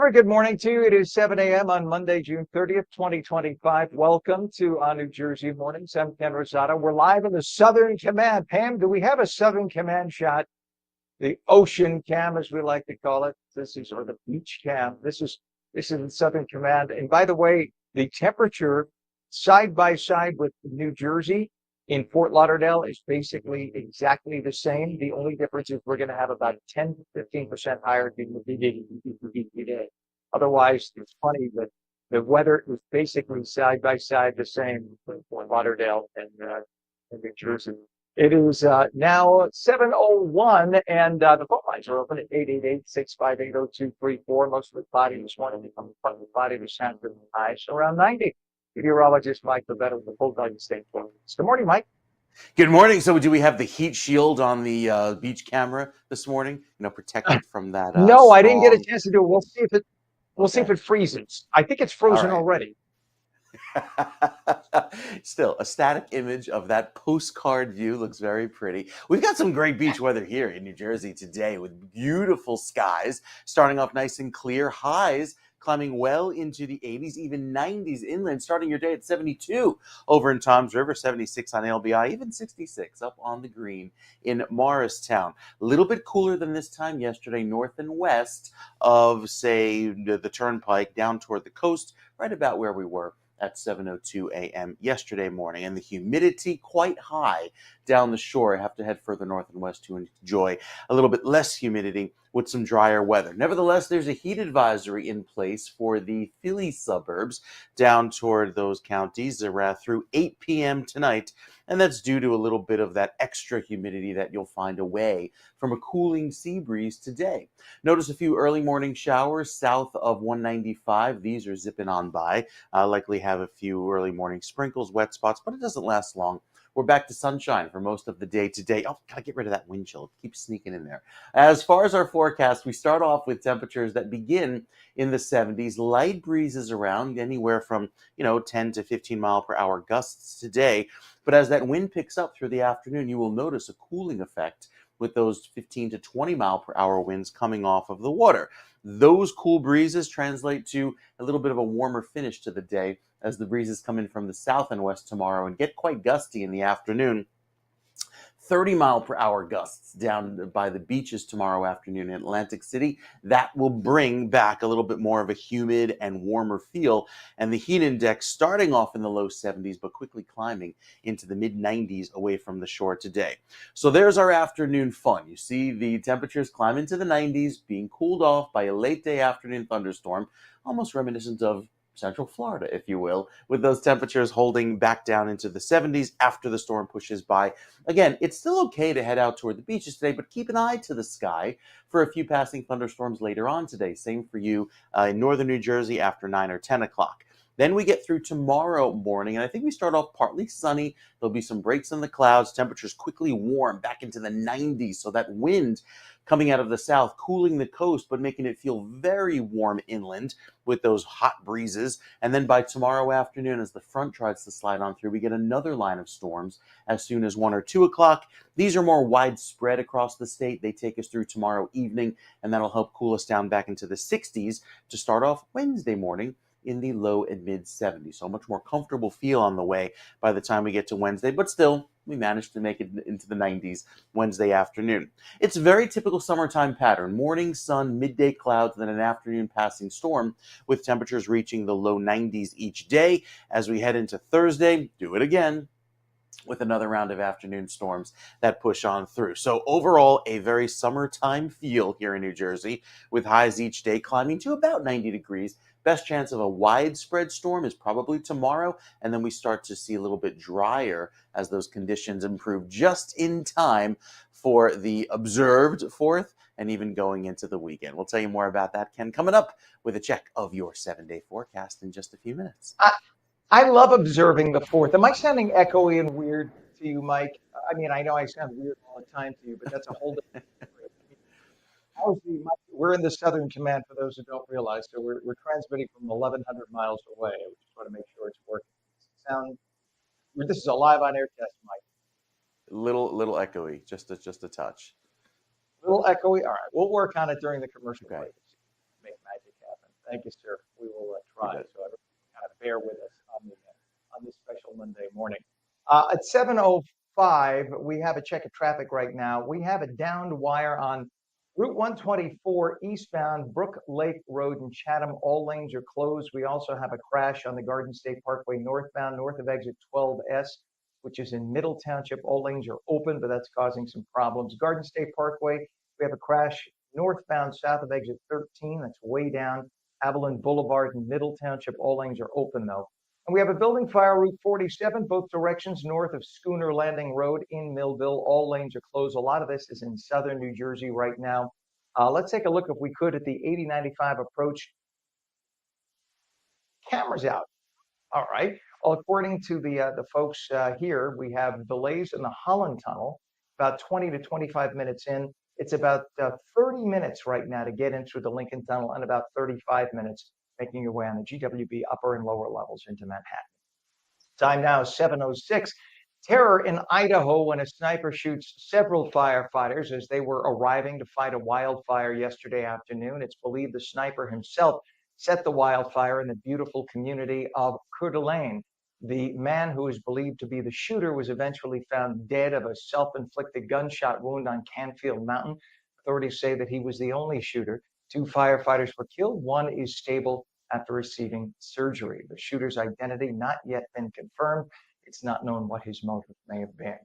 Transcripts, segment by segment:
very good morning to you. It is 7 a.m. on Monday, June 30th, 2025. Welcome to ONNJ Mornings. I'm Ken Rosato. We're live in the Southern Command. Pam, do we have a Southern Command shot? The ocean cam, as we like to call it. This is, or the beach cam. This is the Southern Command. And by the way, the temperature side by side with New Jersey in Fort Lauderdale is basically exactly the same. The only difference is we're going to have about 10 to 15% higher humidity today. Otherwise, it's funny that the weather is basically side by side the same in Fort Lauderdale and New Jersey. It is now 7:01, and the phone lines are open at 888-658-0234. Most of the body this morning becoming part of the body this afternoon. Highs around 90. Meteorologist Mike Favetta with the full Garden State Forecast. Good morning, Mike. Good morning. So, do we have the heat shield on the beach camera this morning? Protected from that No, I didn't get a strong. chance to do it. We'll see if it freezes. I think it's All frozen right. already. Still, a static image of that postcard view looks very pretty. We've got some great beach weather here in New Jersey today with beautiful skies, starting off nice and clear, highs climbing well into the 80s, even 90s inland, starting your day at 72 over in Toms River, 76 on LBI, even 66 up on the green in Morristown. A little bit cooler than this time yesterday, north and west of, say, the Turnpike down toward the coast, right about where we were at 7:02 a.m. yesterday morning, and the humidity quite high down the shore. I have to head further north and west to enjoy a little bit less humidity with some drier weather. Nevertheless, there's a heat advisory in place for the Philly suburbs down toward those counties around through 8 p.m. tonight, and that's due to a little bit of that extra humidity that you'll find away from a cooling sea breeze today. Notice a few early morning showers south of 195. These are zipping on by. Likely have a few early morning sprinkles, wet spots, but it doesn't last long. We're back to sunshine for most of the day today. Oh, gotta get rid of that wind chill. It keeps sneaking in there. As far as our forecast, we start off with temperatures that begin in the 70s. Light breezes around anywhere from 10 to 15 mile per hour gusts today. But as that wind picks up through the afternoon, you will notice a cooling effect with those 15 to 20 mile per hour winds coming off of the water. Those cool breezes translate to a little bit of a warmer finish to the day as the breezes come in from the south and west tomorrow and get quite gusty in the afternoon. 30 mile per hour gusts down by the beaches tomorrow afternoon in Atlantic City. That will bring back a little bit more of a humid and warmer feel. And the heat index starting off in the low 70s, but quickly climbing into the mid 90s away from the shore today. So there's our afternoon fun. You see the temperatures climb into the 90s, being cooled off by a late day afternoon thunderstorm, almost reminiscent of Central Florida, if you will, with those temperatures holding back down into the 70s after the storm pushes by. Again, it's still okay to head out toward the beaches today, but keep an eye to the sky for a few passing thunderstorms later on today. Same for you in northern New Jersey after 9 or 10 o'clock. Then we get through tomorrow morning, and I think we start off partly sunny. There'll be some breaks in the clouds. Temperatures quickly warm back into the 90s, so that wind coming out of the south, cooling the coast, but making it feel very warm inland with those hot breezes. And then by tomorrow afternoon, as the front tries to slide on through, we get another line of storms as soon as 1 or 2 o'clock. These are more widespread across the state. They take us through tomorrow evening, and that'll help cool us down back into the 60s to start off Wednesday morning in the low and mid 70s. So a much more comfortable feel on the way by the time we get to Wednesday, but still, we managed to make it into the 90s Wednesday afternoon. It's a very typical summertime pattern. Morning sun, midday clouds, then an afternoon passing storm with temperatures reaching the low 90s each day. As we head into Thursday, do it again with another round of afternoon storms that push on through. So overall, a very summertime feel here in New Jersey with highs each day climbing to about 90 degrees. Best chance of a widespread storm is probably tomorrow, and then we start to see a little bit drier as those conditions improve just in time for the observed 4th and even going into the weekend. We'll tell you more about that, Ken, coming up with a check of your 7-day forecast in just a few minutes. I love observing the 4th. Am I sounding echoey and weird to you, Mike? I mean, I know I sound weird all the time to you, but that's a whole different story. We're in the Southern Command, for those who don't realize. So we're transmitting from 1,100 miles away. We just want to make sure it's working. Sound? This is a live on air test, Mike. Little echoey, just a touch. A little echoey. All right, we'll work on it during the commercial break. Make magic happen. Thank you, sir. We will try. So everyone kind of bear with us on this special Monday morning. At 7:05, we have a check of traffic right now. We have a downed wire on Route 124 eastbound Brook Lake Road in Chatham. All lanes are closed. We also have a crash on the Garden State Parkway northbound, north of exit 12S, which is in Middle Township. All lanes are open, but that's causing some problems. Garden State Parkway, we have a crash northbound south of exit 13. That's way down Avalon Boulevard in Middle Township. All lanes are open, though. And we have a building fire, Route 47, both directions north of Schooner Landing Road in Millville. All lanes are closed. A lot of this is in southern New Jersey right now. Let's take a look, if we could, at the 8095 approach. Cameras out. All right. Well, according to the folks here, we have delays in the Holland Tunnel, about 20 to 25 minutes in. It's about 30 minutes right now to get in through the Lincoln Tunnel, and about 35 minutes making your way on the GWB upper and lower levels into Manhattan. Time now is 7:06. Terror in Idaho when a sniper shoots several firefighters as they were arriving to fight a wildfire yesterday afternoon. It's believed the sniper himself set the wildfire in the beautiful community of Coeur d'Alene. The man who is believed to be the shooter was eventually found dead of a self-inflicted gunshot wound on Canfield Mountain. Authorities say that he was the only shooter. 2 firefighters were killed. 1 is stable after receiving surgery. The shooter's identity not yet been confirmed. It's not known what his motive may have been.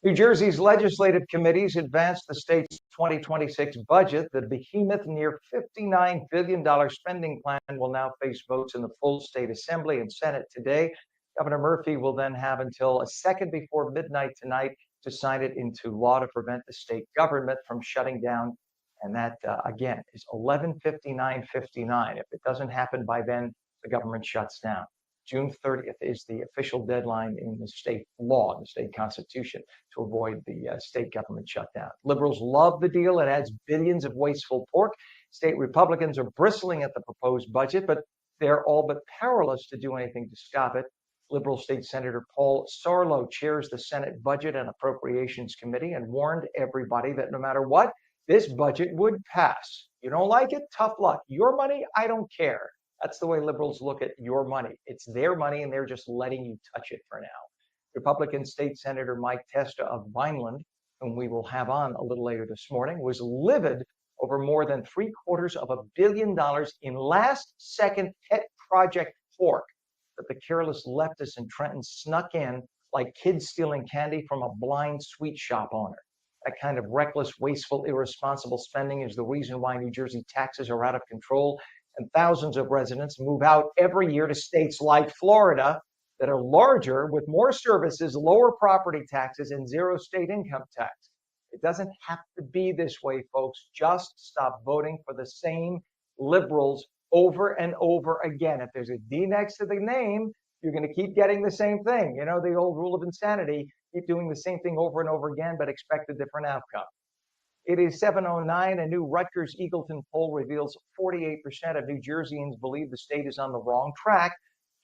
New Jersey's legislative committees advanced the state's 2026 budget. The behemoth, near $59 billion spending plan will now face votes in the full state assembly and Senate today. Governor Murphy will then have until a second before midnight tonight to sign it into law to prevent the state government from shutting down. And that, again, is 11/59/59. If it doesn't happen by then, the government shuts down. June 30th is the official deadline in the state law, the state constitution, to avoid the state government shutdown. Liberals love the deal. It adds billions of wasteful pork. State Republicans are bristling at the proposed budget, but they're all but powerless to do anything to stop it. Liberal State Senator Paul Sarlo chairs the Senate Budget and Appropriations Committee and warned everybody that no matter what, this budget would pass. You don't like it? Tough luck. Your money? I don't care. That's the way liberals look at your money. It's their money, and they're just letting you touch it for now. Republican State Senator Mike Testa of Vineland, whom we will have on a little later this morning, was livid over more than $750 million in last-second pet project pork that the careless leftists in Trenton snuck in like kids stealing candy from a blind sweet shop owner. That kind of reckless, wasteful, irresponsible spending is the reason why New Jersey taxes are out of control and thousands of residents move out every year to states like Florida that are larger, with more services, lower property taxes, and zero state income tax. It doesn't have to be this way, folks. Just stop voting for the same liberals over and over again. If there's a D next to the name, you're going to keep getting the same thing. You know, the old rule of insanity, keep doing the same thing over and over again, but expect a different outcome. It is 7:09. A new Rutgers Eagleton poll reveals 48% of New Jerseyans believe the state is on the wrong track.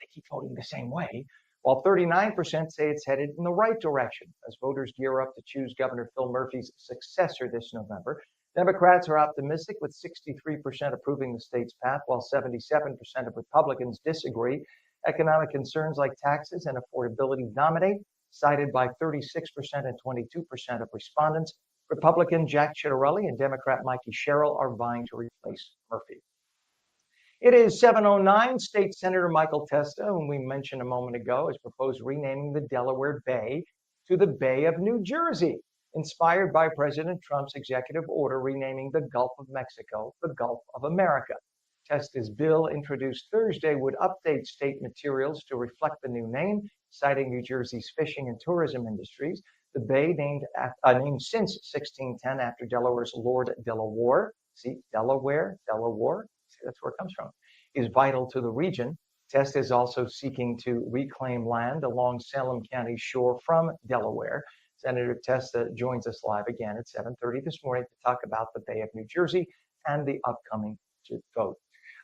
They keep voting the same way, while 39% say it's headed in the right direction as voters gear up to choose Governor Phil Murphy's successor this November. Democrats are optimistic, with 63% approving the state's path, while 77% of Republicans disagree. Economic concerns like taxes and affordability dominate, cited by 36% and 22% of respondents. Republican Jack Ciattarelli and Democrat Mikey Sherrill are vying to replace Murphy. It is 7:09. State Senator Michael Testa, whom we mentioned a moment ago, has proposed renaming the Delaware Bay to the Bay of New Jersey, inspired by President Trump's executive order renaming the Gulf of Mexico the Gulf of America. Testa's bill, introduced Thursday, would update state materials to reflect the new name, citing New Jersey's fishing and tourism industries. The bay, named since 1610 after Delaware's Lord Delaware, see, Delaware, see, that's where it comes from, is vital to the region. Testa is also seeking to reclaim land along Salem County shore from Delaware. Senator Testa joins us live again at 7:30 this morning to talk about the Bay of New Jersey and the upcoming vote.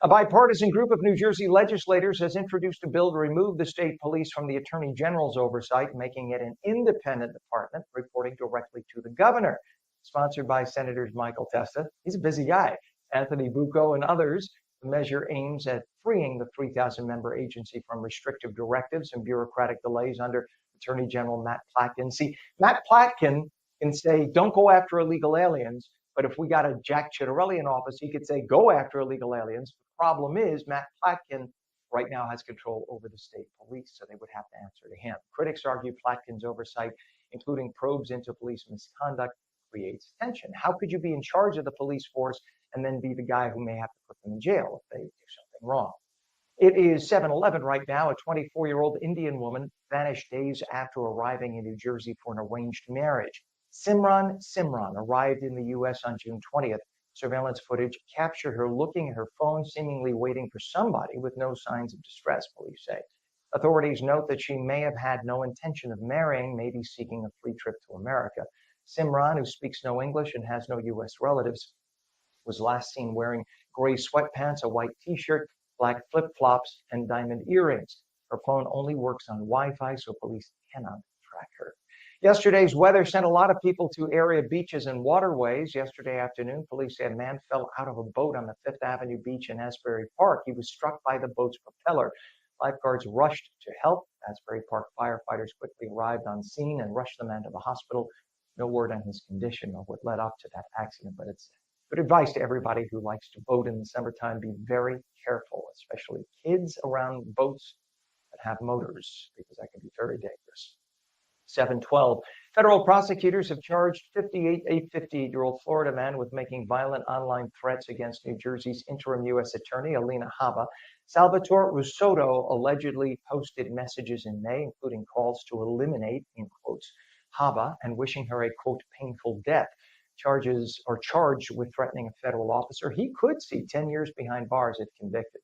A bipartisan group of New Jersey legislators has introduced a bill to remove the state police from the Attorney General's oversight, making it an independent department reporting directly to the governor. Sponsored by Senators Michael Testa, he's a busy guy, Anthony Bucco, and others. The measure aims at freeing the 3,000-member agency from restrictive directives and bureaucratic delays under Attorney General Matt Platkin. See, Matt Platkin can say, don't go after illegal aliens. But if we got a Jack Ciattarelli in office, he could say, go after illegal aliens. The problem is Matt Platkin right now has control over the state police, so they would have to answer to him. Critics argue Platkin's oversight, including probes into police misconduct, creates tension. How could you be in charge of the police force and then be the guy who may have to put them in jail if they do something wrong? It is 7:11 right now. A 24-year-old Indian woman vanished days after arriving in New Jersey for an arranged marriage. Simran arrived in the U.S. on June 20th. Surveillance footage captured her looking at her phone, seemingly waiting for somebody with no signs of distress, police say. Authorities note that she may have had no intention of marrying, maybe seeking a free trip to America. Simran, who speaks no English and has no U.S. relatives, was last seen wearing gray sweatpants, a white t-shirt, black flip-flops, and diamond earrings. Her phone only works on Wi-Fi, so police cannot track her. Yesterday's weather sent a lot of people to area beaches and waterways. Yesterday afternoon, police say a man fell out of a boat on the Fifth Avenue beach in Asbury Park. He was struck by the boat's propeller. Lifeguards rushed to help. Asbury Park firefighters quickly arrived on scene and rushed the man to the hospital. No word on his condition or what led up to that accident, but it's good advice to everybody who likes to boat in the summertime. Be very careful, especially kids around boats that have motors, because that can be very dangerous. 7:12. Federal prosecutors have charged a 58-year-old Florida man with making violent online threats against New Jersey's interim U.S. Attorney, Alina Habba. Salvatore Rosato allegedly posted messages in May, including calls to eliminate, in quotes, Habba and wishing her a, quote, painful death. Charges are charged with threatening a federal officer. He could see 10 years behind bars if convicted.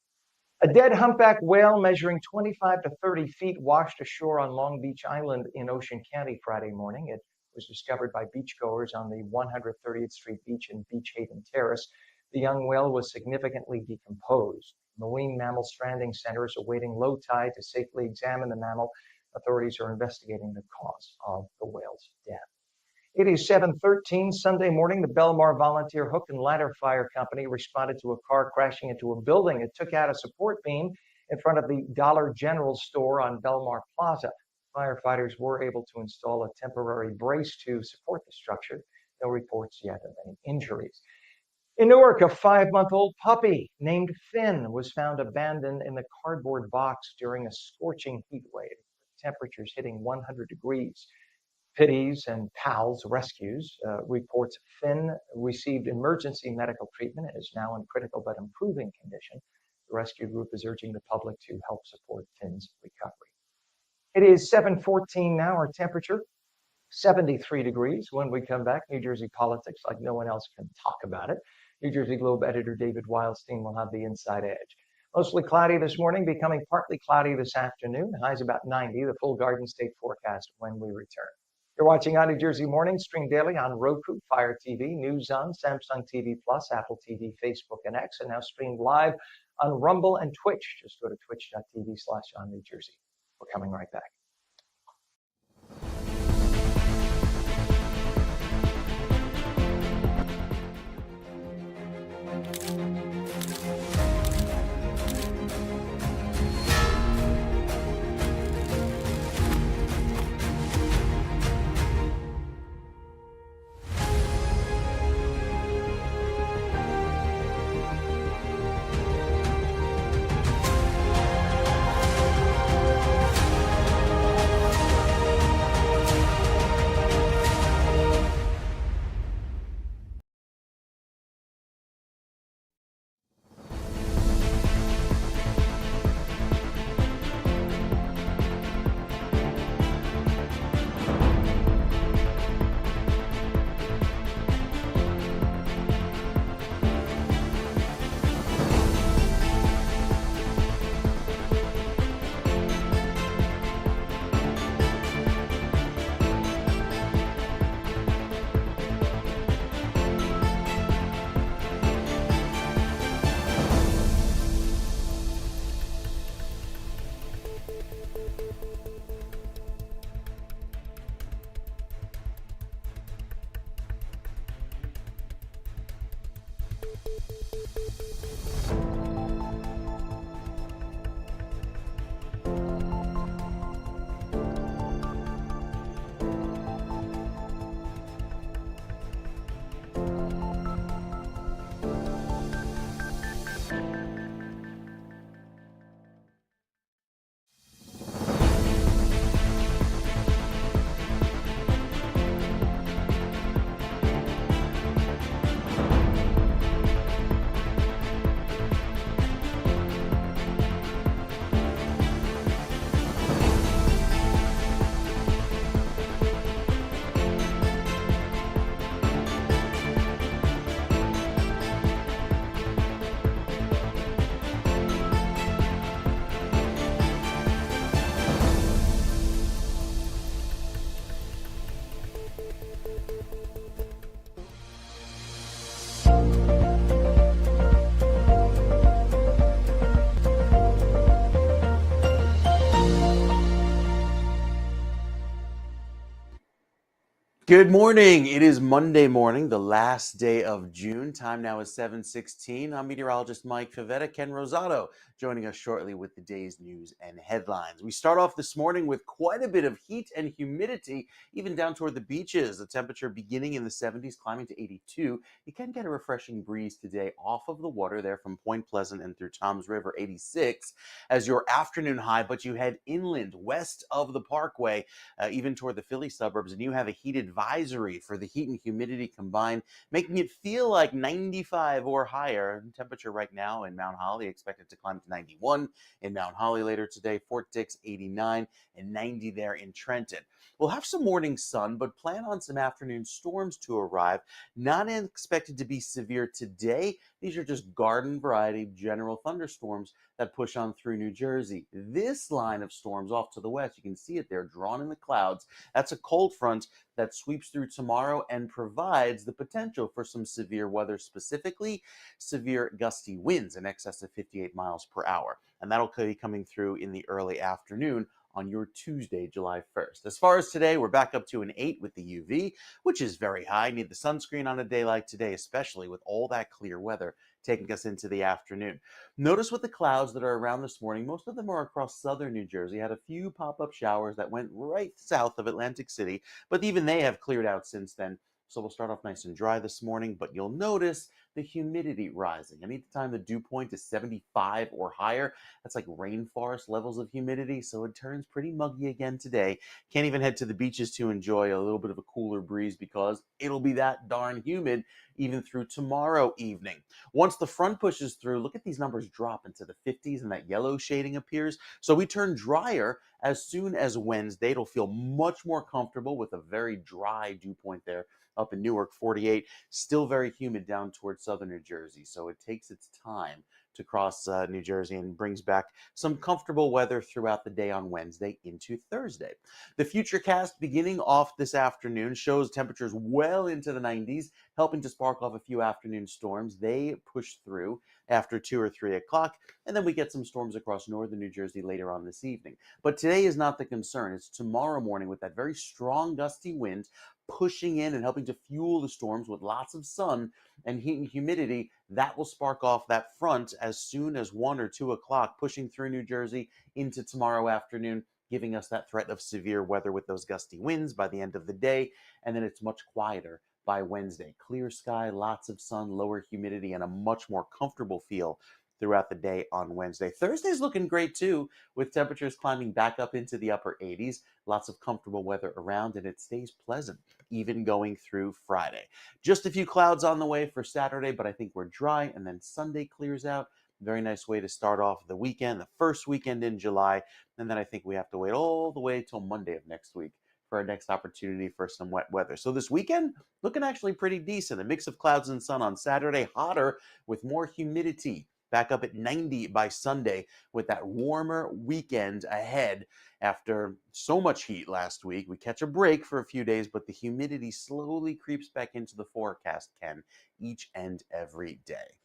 A dead humpback whale measuring 25 to 30 feet washed ashore on Long Beach Island in Ocean County Friday morning. It was discovered by beachgoers on the 130th Street beach in Beach Haven Terrace. The young whale was significantly decomposed. Marine Mammal Stranding Center is awaiting low tide to safely examine the mammal. Authorities are investigating the cause of the whale's death. It is 7:13 Sunday morning. The Belmar Volunteer Hook and Ladder Fire Company responded to a car crashing into a building. It took out a support beam in front of the Dollar General store on Belmar Plaza. Firefighters were able to install a temporary brace to support the structure. No reports yet of any injuries. In Newark, a 5-month-old puppy named Finn was found abandoned in the cardboard box during a scorching heat wave. Temperatures hitting 100 degrees. Pitties and PALS Rescues reports Finn received emergency medical treatment and is now in critical but improving condition. The rescue group is urging the public to help support Finn's recovery. It is 7:14 now. Our temperature, 73 degrees. When we come back, New Jersey politics like no one else can talk about it. New Jersey Globe editor David Wildstein will have the inside edge. Mostly cloudy this morning, becoming partly cloudy this afternoon. Highs about 90, the full Garden State forecast when we return. You're watching ONNJ Mornings, stream daily on Roku, Fire TV, NewsON, Samsung TV Plus, Apple TV, Facebook, and X, and now streamed live on Rumble and Twitch. Just go to twitch.tv/ONNJ. We're coming right back. Good morning. It is Monday morning, the last day of June. Time now is 7:16. I'm meteorologist Mike Favetta. Ken Rosato joining us shortly with the day's news and headlines. We start off this morning with quite a bit of heat and humidity, even down toward the beaches. The temperature beginning in the 70s, climbing to 82. You can get a refreshing breeze today off of the water there from Point Pleasant and through Toms River, 86 as your afternoon high, but you head inland west of the Parkway, even toward the Philly suburbs, and you have a heat advisory for the heat and humidity combined, making it feel like 95 or higher. Temperature right now in Mount Holly expected to climb to 91 in Mount Holly later today, Fort Dix 89, and 90 there in Trenton. We'll have some morning sun, but plan on some afternoon storms to arrive. Not expected to be severe today. These are just garden variety general thunderstorms that push on through New Jersey. This line of storms off to the west, you can see it there drawn in the clouds. That's a cold front that sweeps through tomorrow and provides the potential for some severe weather, specifically severe gusty winds in excess of 58 miles per hour. And that'll be coming through in the early afternoon on your Tuesday, July 1st. As far as today, we're back up to an 8 with the UV, which is very high. Need the sunscreen on a day like today, especially with all that clear weather taking us into the afternoon. Notice with the clouds that are around this morning, most of them are across southern New Jersey. Had a few pop-up showers that went right south of Atlantic City, but even they have cleared out since then. So we'll start off nice and dry this morning, but you'll notice the humidity rising. Anytime the dew point is 75 or higher, that's like rainforest levels of humidity, so it turns pretty muggy again today. Can't even head to the beaches to enjoy a little bit of a cooler breeze because it'll be that darn humid even through tomorrow evening. Once the front pushes through, look at these numbers drop into the 50s and that yellow shading appears. So we turn drier as soon as Wednesday. It'll feel much more comfortable with a very dry dew point there up in Newark, 48. Still very humid down towards southern New Jersey. So it takes its time to cross New Jersey and brings back some comfortable weather throughout the day on Wednesday into Thursday. The futurecast beginning off this afternoon shows temperatures well into the 90s, helping to spark off a few afternoon storms. They push through after 2 or 3 o'clock, and then we get some storms across northern New Jersey later on this evening. But today is not the concern. It's tomorrow morning with that very strong gusty wind pushing in and helping to fuel the storms with lots of sun and heat and humidity. That will spark off that front as soon as 1 or 2 o'clock, pushing through New Jersey into tomorrow afternoon, giving us that threat of severe weather with those gusty winds by the end of the day. And then it's much quieter by Wednesday. Clear sky, lots of sun, lower humidity, and a much more comfortable feel throughout the day on Wednesday. Thursday's looking great too, with temperatures climbing back up into the upper 80s. Lots of comfortable weather around, and it stays pleasant even going through Friday. Just a few clouds on the way for Saturday, but I think we're dry, and then Sunday clears out. Very nice way to start off the weekend, the first weekend in July. And then I think we have to wait all the way till Monday of next week for our next opportunity for some wet weather. So this weekend, looking actually pretty decent. A mix of clouds and sun on Saturday, hotter with more humidity. Back up at 90 by Sunday with that warmer weekend ahead. After so much heat last week, we catch a break for a few days, but the humidity slowly creeps back into the forecast, Ken, each and every day.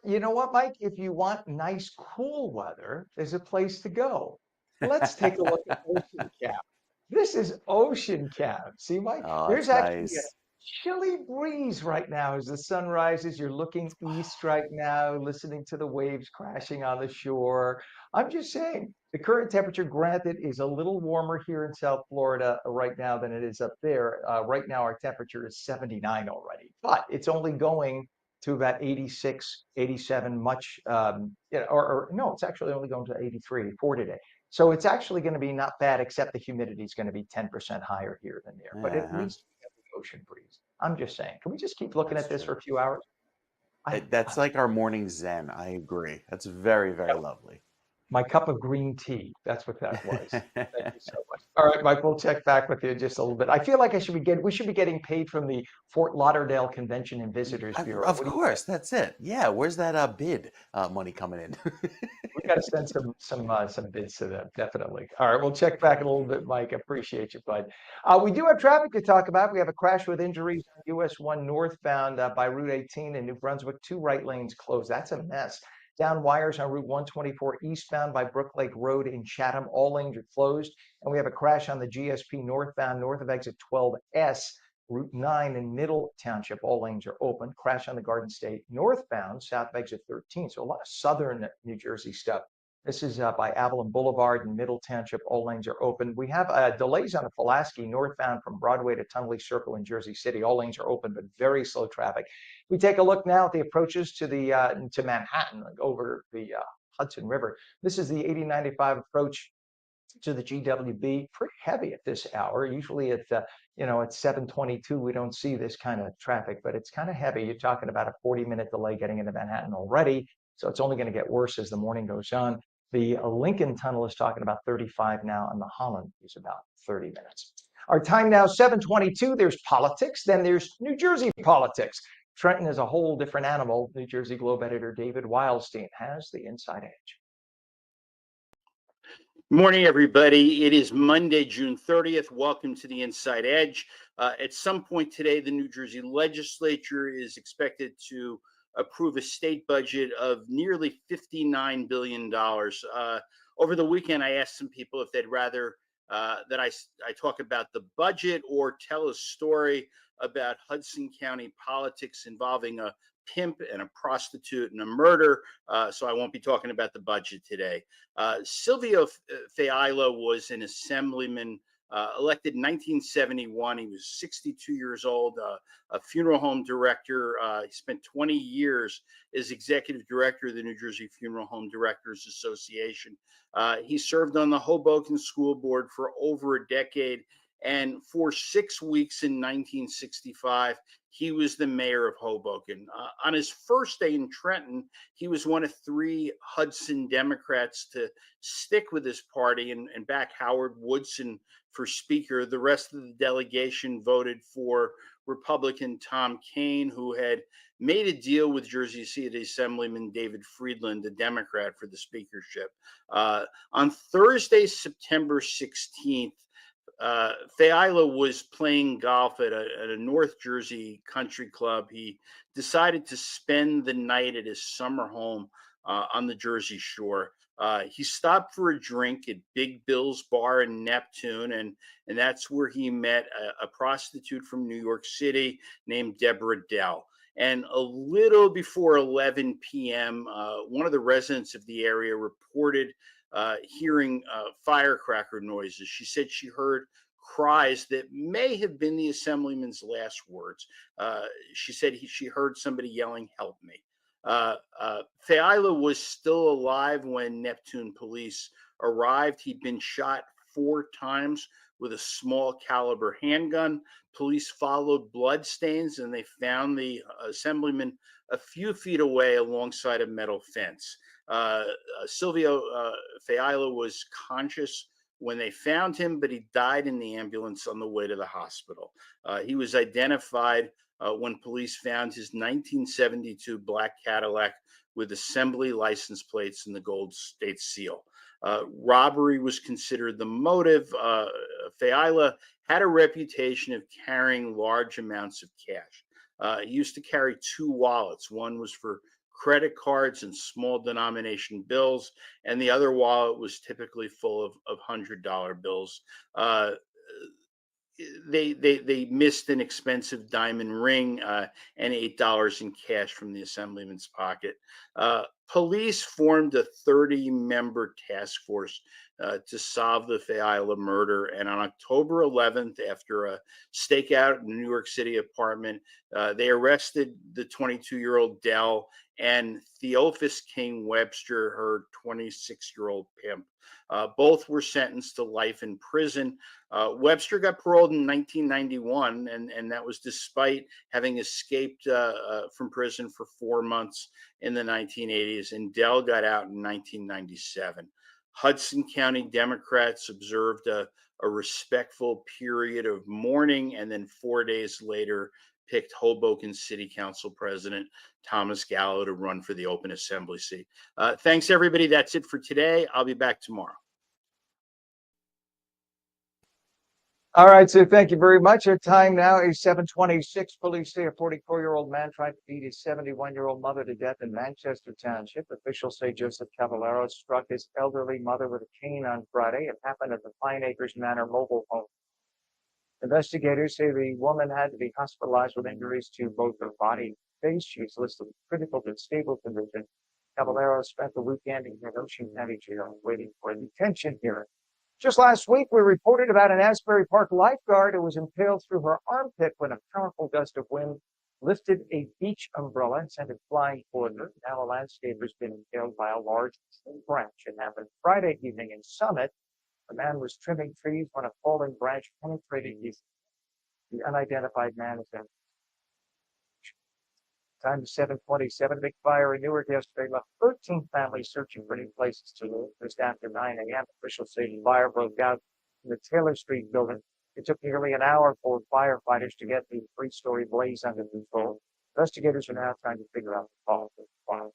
You know what, Mike? If you want nice, cool weather, there's a place to go. Let's take a look at Ocean Cap. This is Ocean Cap. See, Mike, Oh, there's that's actually a nice. chilly breeze right now as the sun rises. You're looking east right now, listening to the waves crashing on the shore. I'm just saying, the current temperature, granted, is a little warmer here in South Florida right now than it is up there. Right now, our temperature is 79 already, but it's only going to about 86, 87, much, or no, it's actually only going to 83, 84 today. So it's actually going to be not bad, except the humidity is going to be 10% higher here than there. But at Yeah, least we have the ocean breeze. I'm just saying, can we just keep looking that's at this true. for a few hours? I, That's like our morning zen. I agree. That's very, very lovely. my cup of green tea. That's what that was. Thank you so much. All right, Mike, we'll check back with you in just a little bit. I feel like we should be getting paid from the Fort Lauderdale Convention and Visitors Bureau. Of What do you think? course, that's it. Yeah, where's that bid money coming in? We got to send some bids to them, definitely. All right, we'll check back in a little bit, Mike. Appreciate you, bud. We do have traffic to talk about. We have a crash with injuries on US 1 northbound by Route 18 in New Brunswick. Two right lanes closed. That's a mess. Down wires on Route 124 eastbound by Brook Lake Road in Chatham. All lanes are closed. And we have a crash on the GSP northbound north of exit 12S, Route 9 in Middle Township. All lanes are open. Crash on the Garden State northbound south of exit 13. So a lot of southern New Jersey stuff. This is by Avalon Boulevard in Middle Township. All lanes are open. We have delays on the Pulaski northbound from Broadway to Tunley Circle in Jersey City. All lanes are open, but very slow traffic. We take a look now at the approaches to to Manhattan over the Hudson River. This is the 8095 approach to the GWB. Pretty heavy at this hour. Usually at at 7:22 we don't see this kind of traffic, but it's kind of heavy. You're talking about a 40-minute delay getting into Manhattan already. So it's only going to get worse as the morning goes on. The Lincoln Tunnel is talking about 35 now, and the Holland is about 30 minutes. Our time now, 7:22. There's politics, then there's New Jersey politics. Trenton is a whole different animal. New Jersey Globe editor David Wildstein has the inside edge. Morning, everybody. It is Monday, June 30th. Welcome to the Inside Edge. At some point today, the New Jersey legislature is expected to approve a state budget of nearly $59 billion. Over the weekend, I asked some people if they'd rather that I talk about the budget or tell a story about Hudson County politics involving a pimp and a prostitute and a murder. So I won't be talking about the budget today. Silvio Failla was an assemblyman elected in 1971. He was 62 years old, a funeral home director. He spent 20 years as executive director of the New Jersey Funeral Home Directors Association. He served on the Hoboken School Board for over a decade. And for 6 weeks in 1965, he was the mayor of Hoboken. On his first day in Trenton, he was one of 3 Hudson Democrats to stick with his party and back Howard Woodson for speaker. The rest of the delegation voted for Republican Tom Kean, who had made a deal with Jersey City Assemblyman David Friedland, a Democrat, for the speakership. On Thursday, September 16th, Failla was playing golf at a North Jersey country club. He decided to spend the night at his summer home on the Jersey Shore. He stopped for a drink at Big Bill's Bar in Neptune, and that's where he met a prostitute from New York City named Deborah Dell. And a little before 11 p.m., one of the residents of the area reported hearing firecracker noises. She said she heard cries that may have been the assemblyman's last words. She said she heard somebody yelling, "Help me." Failla was still alive when Neptune police arrived. He'd been shot 4 times with a small caliber handgun. Police followed bloodstains and they found the assemblyman a few feet away alongside a metal fence. Silvio Failla was conscious when they found him, but he died in the ambulance on the way to the hospital. He was identified when police found his 1972 black Cadillac with assembly license plates and the gold state seal. Robbery was considered the motive. Failla had a reputation of carrying large amounts of cash. He used to carry 2 wallets. One was for credit cards and small denomination bills, and the other wallet was typically full of $100 bills. They missed an expensive diamond ring and $8 in cash from the assemblyman's pocket. Police formed a 30-member task force to solve the Failla murder. And on October 11th, after a stakeout in the New York City apartment, they arrested the 22-year-old Dell and Theophis King Webster, her 26-year-old pimp. Both were sentenced to life in prison. Webster got paroled in 1991, and that was despite having escaped from prison for 4 months in the 1980s, and Dell got out in 1997. Hudson County Democrats observed a respectful period of mourning, and then 4 days later picked Hoboken City Council President Thomas Gallo to run for the open assembly seat. Thanks, everybody. That's it for today. I'll be back tomorrow. All right, so thank you very much. Our time now is 7:26. Police say a 44-year-old man tried to beat his 71-year-old mother to death in Manchester Township. Officials say Joseph Cavallero struck his elderly mother with a cane on Friday. It happened at the Pine Acres Manor mobile home. Investigators say the woman had to be hospitalized with injuries to both her body and face. She's listed in critical but stable condition. Cavallero spent the weekend in Ocean County Jail waiting for a detention hearing. Just last week, we reported about an Asbury Park lifeguard who was impaled through her armpit when a powerful gust of wind lifted a beach umbrella and sent it flying toward her. Now a landscaper has been impaled by a large tree branch. It happened Friday evening in Summit. The man was trimming trees when a falling branch penetrated his. The unidentified man is dead. Time is 7:27. A big fire in Newark yesterday left 13 families searching for new places to live. Just after 9 a.m., officials say the fire broke out in the Taylor Street building. It took nearly an hour for firefighters to get the three-story blaze under control. Investigators are now trying to figure out the cause of the fire.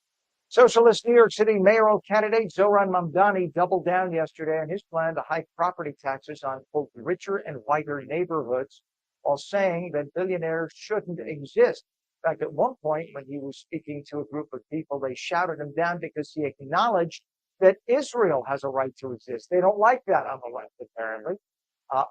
Socialist New York City mayoral candidate Zohran Mamdani doubled down yesterday on his plan to hike property taxes on, quote, richer and whiter neighborhoods, while saying that billionaires shouldn't exist. In fact, at one point, when he was speaking to a group of people, they shouted him down because he acknowledged that Israel has a right to exist. They don't like that on the left, apparently.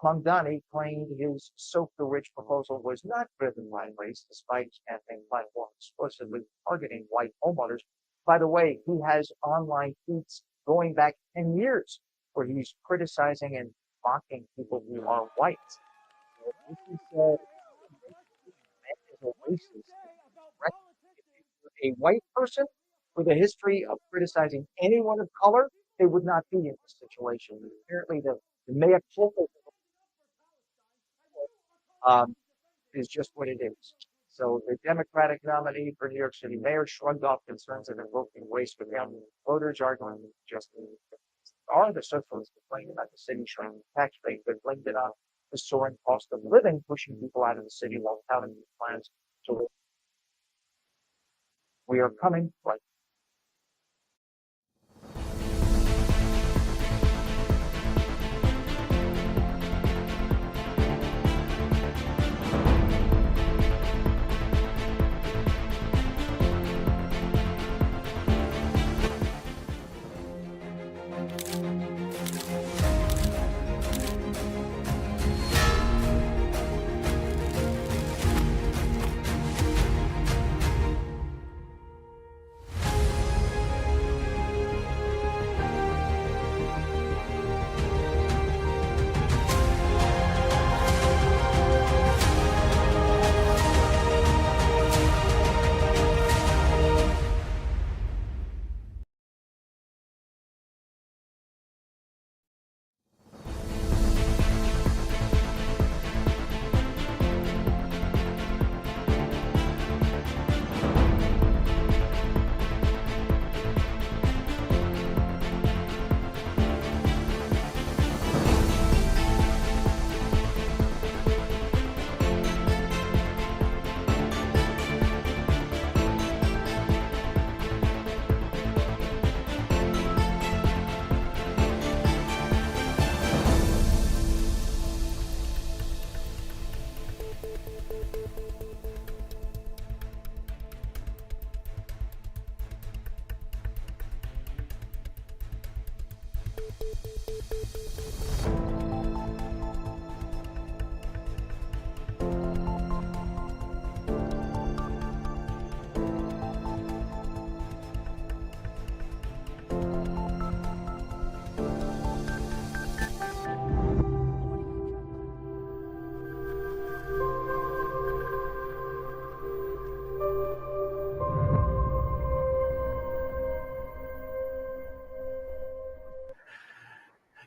Mamdani claimed his soak the rich proposal was not driven by race, despite his campaign platform explicitly targeting white homeowners. By the way, he has online tweets going back 10 years where he's criticizing and mocking people who are white. This is a racist. A white person with a history of criticizing anyone of color, they would not be in this situation. Apparently, the mea culpa is just what it is. So the Democratic nominee for New York City mayor shrugged off concerns of invoking race with young voters, arguing that just are the socialists complaining about the city shrinking tax rate, but blamed it on the soaring cost of living, pushing people out of the city while touting these plans to live. We are coming right.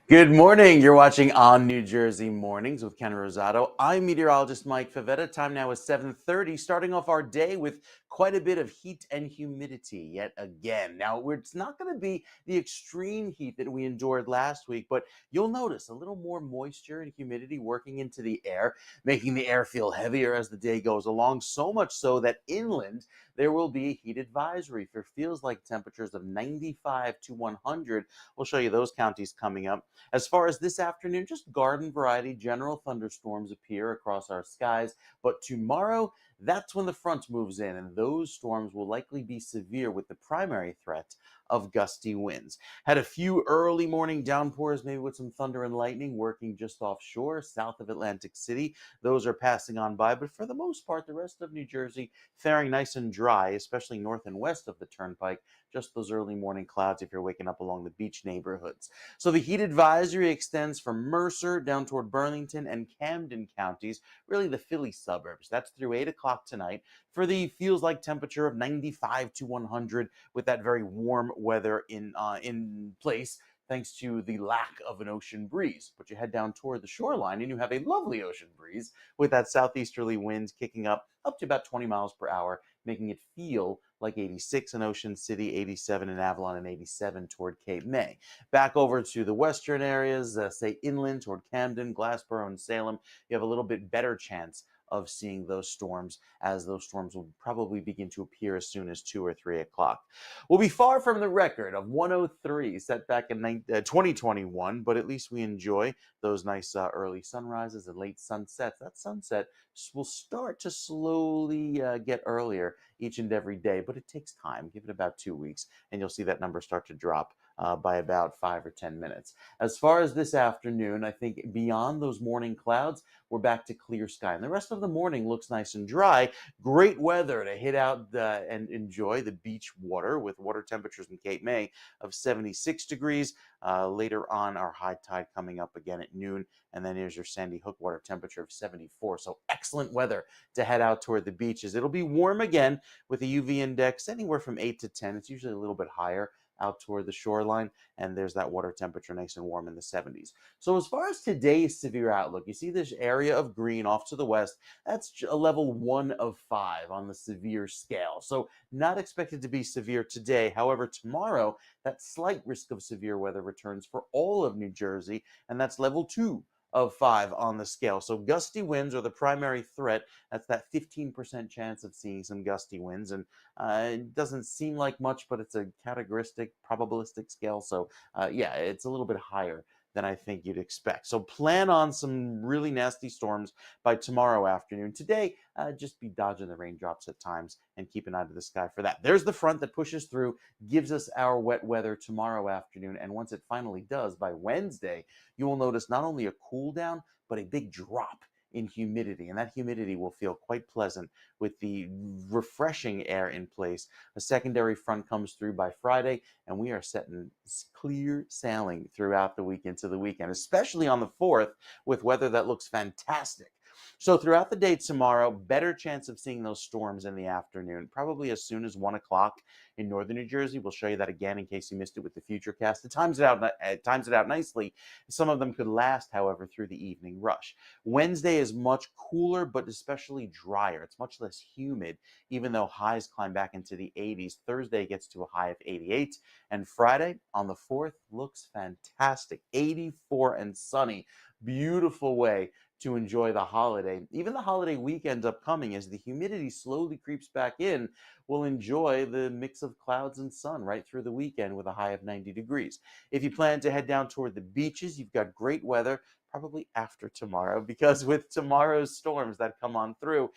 Good morning. You're watching On New Jersey Mornings with Ken Rosato. I'm meteorologist Mike Favetta. Time now is 7:30, starting off our day with quite a bit of heat and humidity yet again. Now, it's not going to be the extreme heat that we endured last week, but you'll notice a little more moisture and humidity working into the air, making the air feel heavier as the day goes along, so much so that inland there will be a heat advisory for feels like temperatures of 95 to 100. We'll show you those counties coming up. As far as this afternoon, just garden variety general thunderstorms appear across our skies, but tomorrow, that's when the front moves in, and those storms will likely be severe with the primary threat of gusty winds. Had a few early morning downpours, maybe with some thunder and lightning working just offshore, south of Atlantic City. Those are passing on by, but for the most part, the rest of New Jersey faring nice and dry, especially north and west of the Turnpike. Just those early morning clouds if you're waking up along the beach neighborhoods. So the heat advisory extends from Mercer down toward Burlington and Camden counties, really the Philly suburbs. That's through 8 o'clock tonight for the feels like temperature of 95 to 100 with that very warm weather in place, thanks to the lack of an ocean breeze. But you head down toward the shoreline and you have a lovely ocean breeze with that southeasterly wind kicking up to about 20 miles per hour, making it feel like 86 in Ocean City, 87 in Avalon, and 87 toward Cape May. Back over to the western areas, say inland toward Camden, Glassboro, and Salem, you have a little bit better chance of seeing those storms, as those storms will probably begin to appear as soon as 2 or 3 o'clock. We'll be far from the record of 103 set back in 2021, but at least we enjoy those nice early sunrises and late sunsets. That sunset will start to slowly get earlier each and every day, but it takes time. Give it about 2 weeks, and you'll see that number start to drop by about 5 or 10 minutes. As far as this afternoon, I think beyond those morning clouds, we're back to clear sky. And the rest of the morning looks nice and dry. Great weather to hit out and enjoy the beach water with water temperatures in Cape May of 76 degrees. Later on, our high tide coming up again at noon. And then here's your Sandy Hook water temperature of 74. So excellent weather to head out toward the beaches. It'll be warm again with a UV index anywhere from 8 to 10. It's usually a little bit higher out toward the shoreline, and there's that water temperature nice and warm in the 70s. So as far as today's severe outlook, you see this area of green off to the west. That's a level 1 of 5 on the severe scale. So not expected to be severe today. However, tomorrow, that slight risk of severe weather returns for all of New Jersey, and that's level 2 of 5 on the scale. So gusty winds are the primary threat. That's that 15% chance of seeing some gusty winds. And it doesn't seem like much, but it's a categoristic, probabilistic scale. So yeah, it's a little bit higher than I think you'd expect. So plan on some really nasty storms by tomorrow afternoon. Today, just be dodging the raindrops at times and keep an eye to the sky for that. There's the front that pushes through, gives us our wet weather tomorrow afternoon. And once it finally does, by Wednesday, you will notice not only a cool down, but a big drop in humidity, and that humidity will feel quite pleasant with the refreshing air in place. A secondary front comes through by Friday, and we are setting clear sailing throughout the week into the weekend, especially on the 4th with weather that looks fantastic. So throughout the day tomorrow, better chance of seeing those storms in the afternoon, probably as soon as 1 o'clock in northern New Jersey. We'll show you that again in case you missed it with the Futurecast. It times it out nicely. Some of them could last, however, through the evening rush. Wednesday is much cooler, but especially drier. It's much less humid, even though highs climb back into the 80s. Thursday gets to a high of 88, and Friday on the 4th looks fantastic. 84 and sunny. Beautiful way to enjoy the holiday. Even the holiday weekend upcoming, as the humidity slowly creeps back in, will enjoy the mix of clouds and sun right through the weekend with a high of 90 degrees. If you plan to head down toward the beaches, you've got great weather, probably after tomorrow, because with tomorrow's storms that come on through,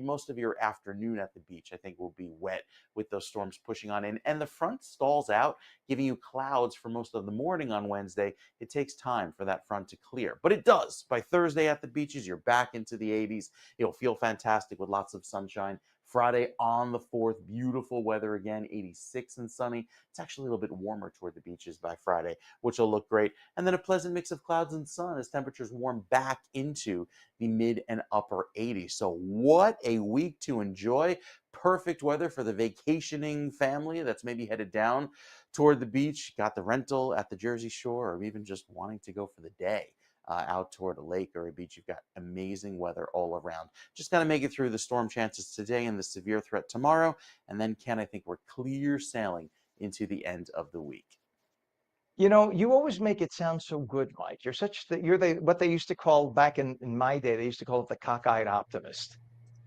most of your afternoon at the beach, I think, will be wet with those storms pushing on in. And the front stalls out, giving you clouds for most of the morning on Wednesday. It takes time for that front to clear, but it does. By Thursday at the beaches, you're back into the 80s. You'll feel fantastic with lots of sunshine. Friday on the 4th, beautiful weather again, 86 and sunny. It's actually a little bit warmer toward the beaches by Friday, which will look great. And then a pleasant mix of clouds and sun as temperatures warm back into the mid and upper 80s. So what a week to enjoy. Perfect weather for the vacationing family that's maybe headed down toward the beach, got the rental at the Jersey Shore, or even just wanting to go for the day out toward a lake or a beach. You've got amazing weather all around. Just got to make it through the storm chances today and the severe threat tomorrow. And then, Ken, I think we're clear sailing into the end of the week. You know, you always make it sound so good, Mike. You're the what they used to call back in my day, they used to call it the cockeyed optimist.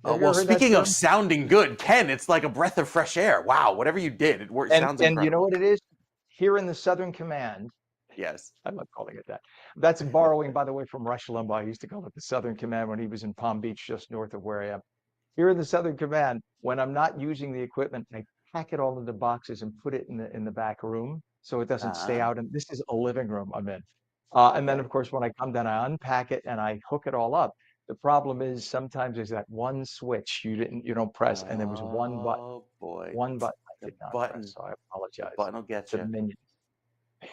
Have you Well, ever heard that speaking of term? sounding good, Ken, it's like a breath of fresh air. Wow, whatever you did, it sounds And you know incredible. what it is? Here in the Southern Command, Yes. I love calling it that. That's borrowing, by the way, from Rush Limbaugh. He used to call it the Southern Command when he was in Palm Beach, just north of where I am. Here in the Southern Command, when I'm not using the equipment, I pack it all into boxes and put it in the back room so it doesn't stay Ah, out. And this is a living room I'm in. And then, of okay. course, when I come down, I unpack it and I hook it all up. The problem is sometimes there's that one switch you don't press, and there was Oh boy, one button I the did not press. button, So I the apologize button will get to the you. minion.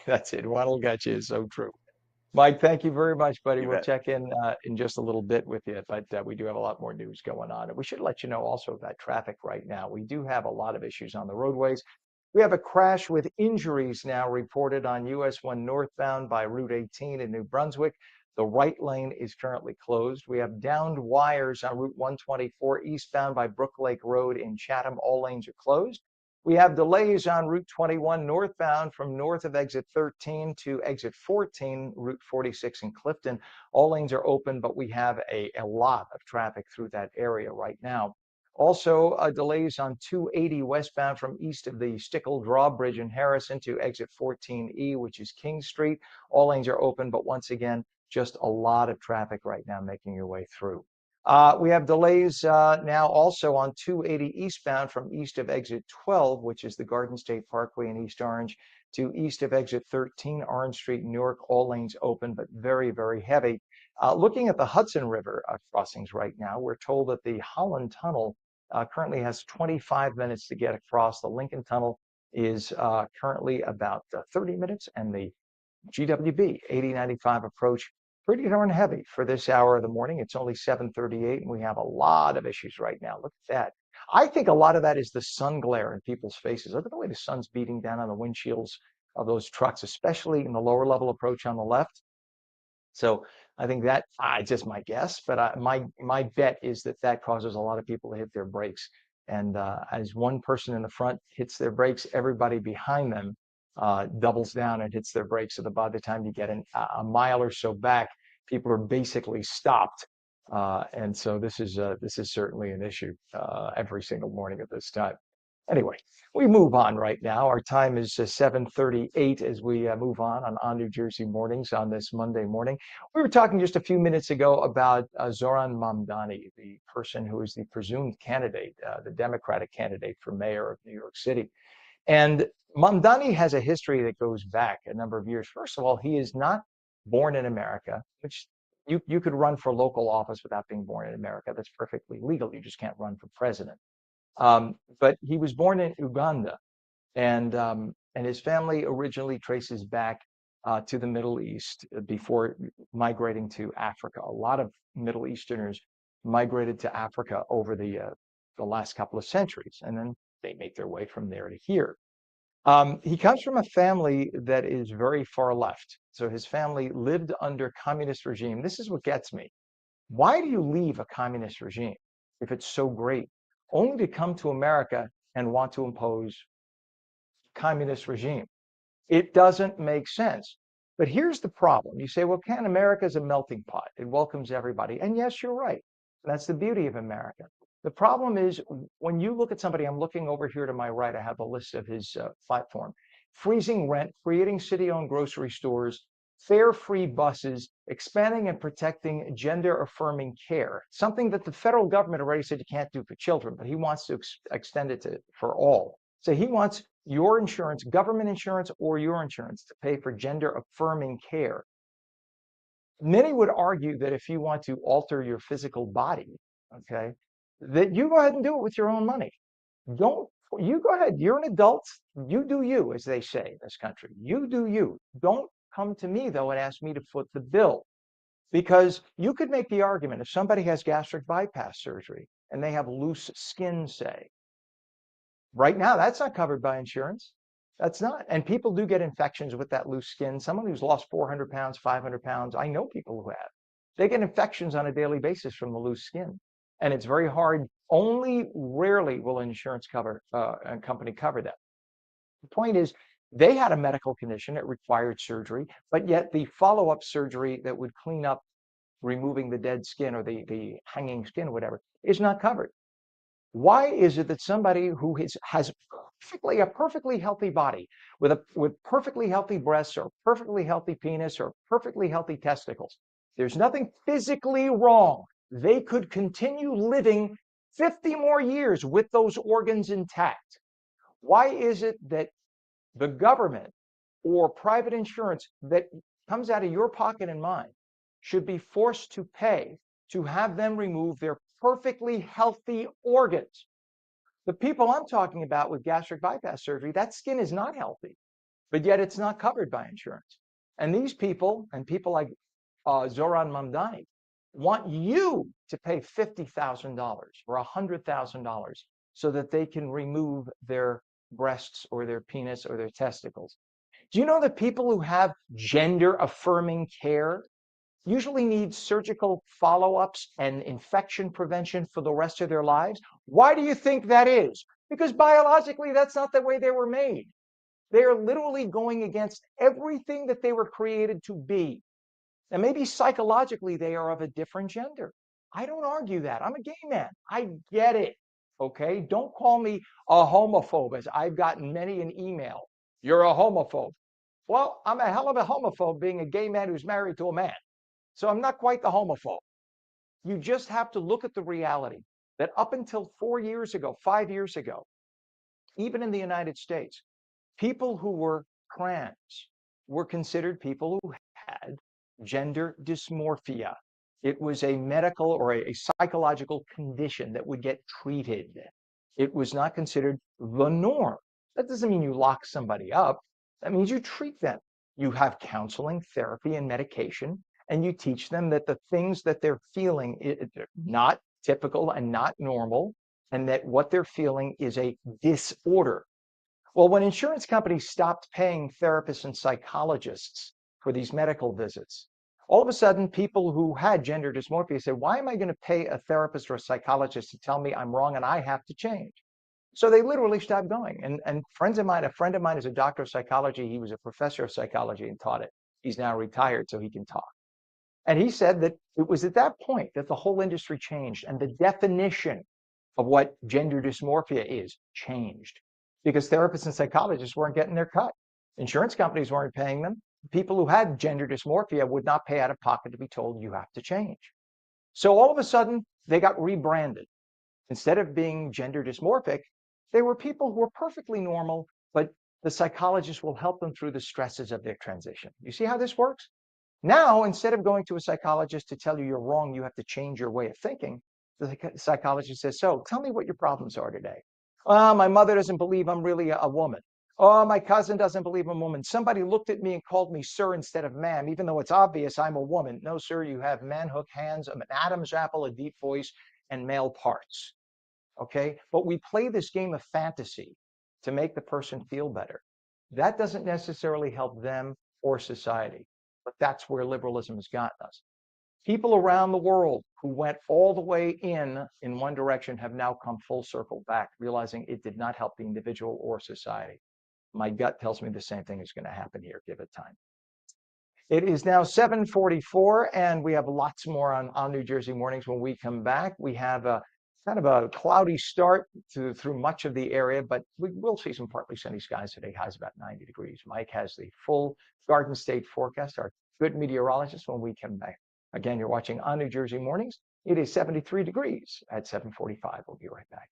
That's it. What'll get you is so true. Mike, thank you very much, buddy. You We'll bet. check in just a little bit with you, but we do have a lot more news going on. And we should let you know also about traffic right now. We do have a lot of issues on the roadways. We have a crash with injuries now reported on US 1 northbound by Route 18 in New Brunswick. The right lane is currently closed. We have downed wires on Route 124 eastbound by Brook Lake Road in Chatham. All lanes are closed. We have delays on Route 21 northbound from north of exit 13 to exit 14, Route 46 in Clifton. All lanes are open, but we have a lot of traffic through that area right now. Also, delays on 280 westbound from east of the Stickle Drawbridge in Harrison to exit 14E, which is King Street. All lanes are open, but once again, just a lot of traffic right now making your way through. We have delays now also on 280 eastbound from east of exit 12, which is the Garden State Parkway in East Orange, to east of exit 13, Orange Street, Newark. All lanes open, but very, very heavy. Looking at the Hudson River crossings right now, we're told that the Holland Tunnel currently has 25 minutes to get across. The Lincoln Tunnel is currently about 30 minutes, and the GWB 8095 approach pretty darn heavy for this hour of the morning. It's only 7:38, and we have a lot of issues right now. Look at that. I think a lot of that is the sun glare in people's faces. Look at the way the sun's beating down on the windshields of those trucks, especially in the lower level approach on the left. So I think that just my guess, but my bet is that that causes a lot of people to hit their brakes. And as one person in the front hits their brakes, everybody behind them doubles down and hits their brakes. So that by the time you get a mile or so back, people are basically stopped. And so this is certainly an issue every single morning at this time. Anyway, we move on right now. Our time is 7:38 as we move on New Jersey Mornings on this Monday morning. We were talking just a few minutes ago about Zoran Mamdani, the person who is the presumed candidate, the Democratic candidate for mayor of New York City. And Mamdani has a history that goes back a number of years. First of all, he is not born in America, which you could run for local office without being born in America. That's perfectly legal. You just can't run for president. But he was born in Uganda, and his family originally traces back to the Middle East before migrating to Africa. A lot of Middle Easterners migrated to Africa over the last couple of centuries, and then they make their way from there to here. He comes from a family that is very far left. So his family lived under communist regime. This is what gets me. Why do you leave a communist regime if it's so great, only to come to America and want to impose communist regime? It doesn't make sense. But here's the problem. You say, well, Ken, America is a melting pot. It welcomes everybody. And yes, you're right. That's the beauty of America. The problem is when you look at somebody, I'm looking over here to my right, I have a list of his platform. Freezing rent, creating city-owned grocery stores, fare-free buses, expanding and protecting gender-affirming care, something that the federal government already said you can't do for children, but he wants to extend it for all. So he wants your insurance, government insurance or your insurance, to pay for gender-affirming care. Many would argue that if you want to alter your physical body, okay, that you go ahead and do it with your own money. Don't you go ahead. You're an adult. You do you, as they say in this country. You do you. Don't come to me, though, and ask me to foot the bill. Because you could make the argument if somebody has gastric bypass surgery and they have loose skin, say, right now, that's not covered by insurance. That's not. And people do get infections with that loose skin. Someone who's lost 400 pounds, 500 pounds, I know people who have. They get infections on a daily basis from the loose skin. And it's very hard. Only rarely will an insurance company cover that. The point is, they had a medical condition that required surgery, but yet the follow-up surgery that would clean up removing the dead skin or the hanging skin or whatever is not covered. Why is it that somebody who has a perfectly healthy body with perfectly healthy breasts or perfectly healthy penis or perfectly healthy testicles, there's nothing physically wrong, they could continue living 50 more years with those organs intact? Why is it that the government or private insurance that comes out of your pocket and mine should be forced to pay to have them remove their perfectly healthy organs? The people I'm talking about with gastric bypass surgery, that skin is not healthy, but yet it's not covered by insurance. And these people, and people like Zoran Mamdani, want you to pay $50,000 or $100,000 so that they can remove their breasts or their penis or their testicles. Do you know that people who have gender affirming care usually need surgical follow-ups and infection prevention for the rest of their lives? Why do you think that is? Because biologically, that's not the way they were made. They are literally going against everything that they were created to be. And maybe psychologically, they are of a different gender. I don't argue that. I'm a gay man. I get it. Okay? Don't call me a homophobe, as I've gotten many an email. You're a homophobe. Well, I'm a hell of a homophobe being a gay man who's married to a man. So I'm not quite the homophobe. You just have to look at the reality that up until 4 years ago, 5 years ago, even in the United States, people who were trans were considered people who had gender dysmorphia. It was a medical or a psychological condition that would get treated. It was not considered the norm. That doesn't mean you lock somebody up. That means you treat them. You have counseling, therapy, and medication, and you teach them that the things that they're feeling are not typical and not normal, and that what they're feeling is a disorder. Well, when insurance companies stopped paying therapists and psychologists for these medical visits, all of a sudden, people who had gender dysmorphia said, why am I going to pay a therapist or a psychologist to tell me I'm wrong and I have to change? So they literally stopped going. And friends of mine, a friend of mine is a doctor of psychology. He was a professor of psychology and taught it. He's now retired, so he can talk. And he said that it was at that point that the whole industry changed and the definition of what gender dysmorphia is changed, because therapists and psychologists weren't getting their cut. Insurance companies weren't paying them. People who had gender dysmorphia would not pay out of pocket to be told you have to change. So all of a sudden, they got rebranded. Instead of being gender dysmorphic, they were people who were perfectly normal, but the psychologist will help them through the stresses of their transition. You see how this works? Now, instead of going to a psychologist to tell you you're wrong, you have to change your way of thinking, the psychologist says, so tell me what your problems are today. My mother doesn't believe I'm really a woman. Oh, my cousin doesn't believe I'm a woman. Somebody looked at me and called me sir instead of ma'am, even though it's obvious I'm a woman. No, sir, you have manhook hands, an Adam's apple, a deep voice, and male parts. Okay? But we play this game of fantasy to make the person feel better. That doesn't necessarily help them or society. But that's where liberalism has gotten us. People around the world who went all the way in one direction have now come full circle back, realizing it did not help the individual or society. My gut tells me the same thing is going to happen here. Give it time. It is now 7:44, and we have lots more on New Jersey Mornings when we come back. We have a kind of a cloudy start through much of the area, but we will see some partly sunny skies today. Highs about 90 degrees. Mike has the full Garden State forecast, our good meteorologist, when we come back. Again, you're watching On New Jersey Mornings. It is 73 degrees at 7:45. We'll be right back.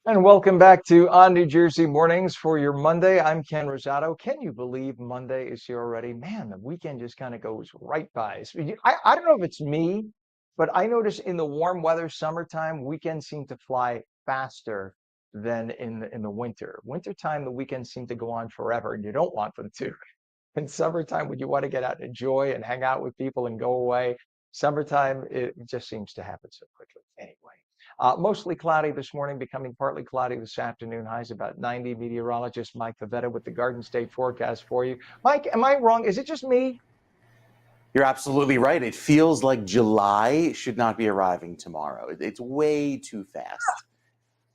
And welcome back to On New Jersey Mornings for your Monday. I'm Ken Rosato. Can you believe Monday is here already? Man, the weekend just kind of goes right by. I don't know if it's me, but I notice in the warm weather, summertime, weekends seem to fly faster than in the winter. Wintertime, the weekends seem to go on forever, and you don't want them to. In summertime, when you want to get out and enjoy and hang out with people and go away, summertime, it just seems to happen so quickly. Anyway. Mostly cloudy this morning, becoming partly cloudy this afternoon. Highs about 90. Meteorologist Mike Favetta with the Garden State forecast for you. Mike, am I wrong? Is it just me? You're absolutely right. It feels like July should not be arriving tomorrow. It's way too fast.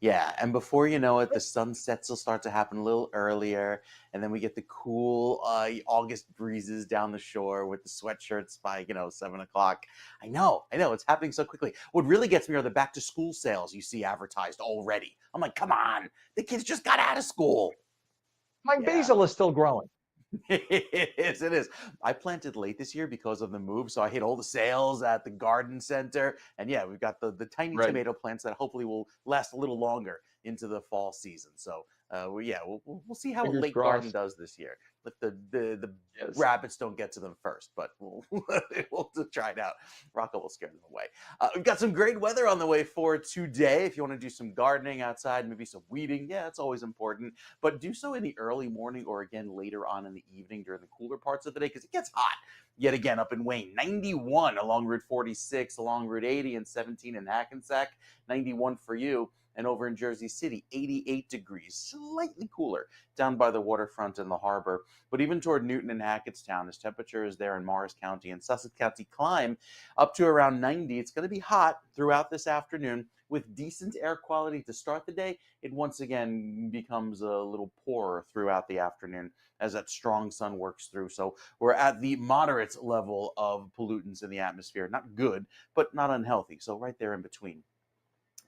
Yeah, and before you know it, the sunsets will start to happen a little earlier, and then we get the cool August breezes down the shore with the sweatshirts by 7 o'clock. I know, it's happening so quickly. What really gets me are the back to school sales you see advertised already. I'm like, come on, the kids just got out of school. My Yeah. basil is still growing. It is. It is. I planted late this year because of the move, so I hit all the sales at the garden center. And yeah, we've got the tiny Right. tomato plants that hopefully will last a little longer into the fall season. So we'll see how a Fingers late garden crossed. does this year. If the Yes. rabbits don't get to them first, but we'll try it out. Rocco will scare them away. We've got some great weather on the way for today. If you want to do some gardening outside, maybe some weeding, yeah, it's always important. But do so in the early morning or again later on in the evening during the cooler parts of the day because it gets hot. Yet again up in Wayne, 91 along Route 46, along Route 80 and 17 in Hackensack, 91 for you. And over in Jersey City, 88 degrees, slightly cooler down by the waterfront and the harbor. But even toward Newton and Hackettstown, as temperatures there in Morris County and Sussex County climb up to around 90, it's going to be hot throughout this afternoon with decent air quality to start the day. It once again becomes a little poorer throughout the afternoon as that strong sun works through. So we're at the moderate level of pollutants in the atmosphere. Not good, but not unhealthy. So right there in between,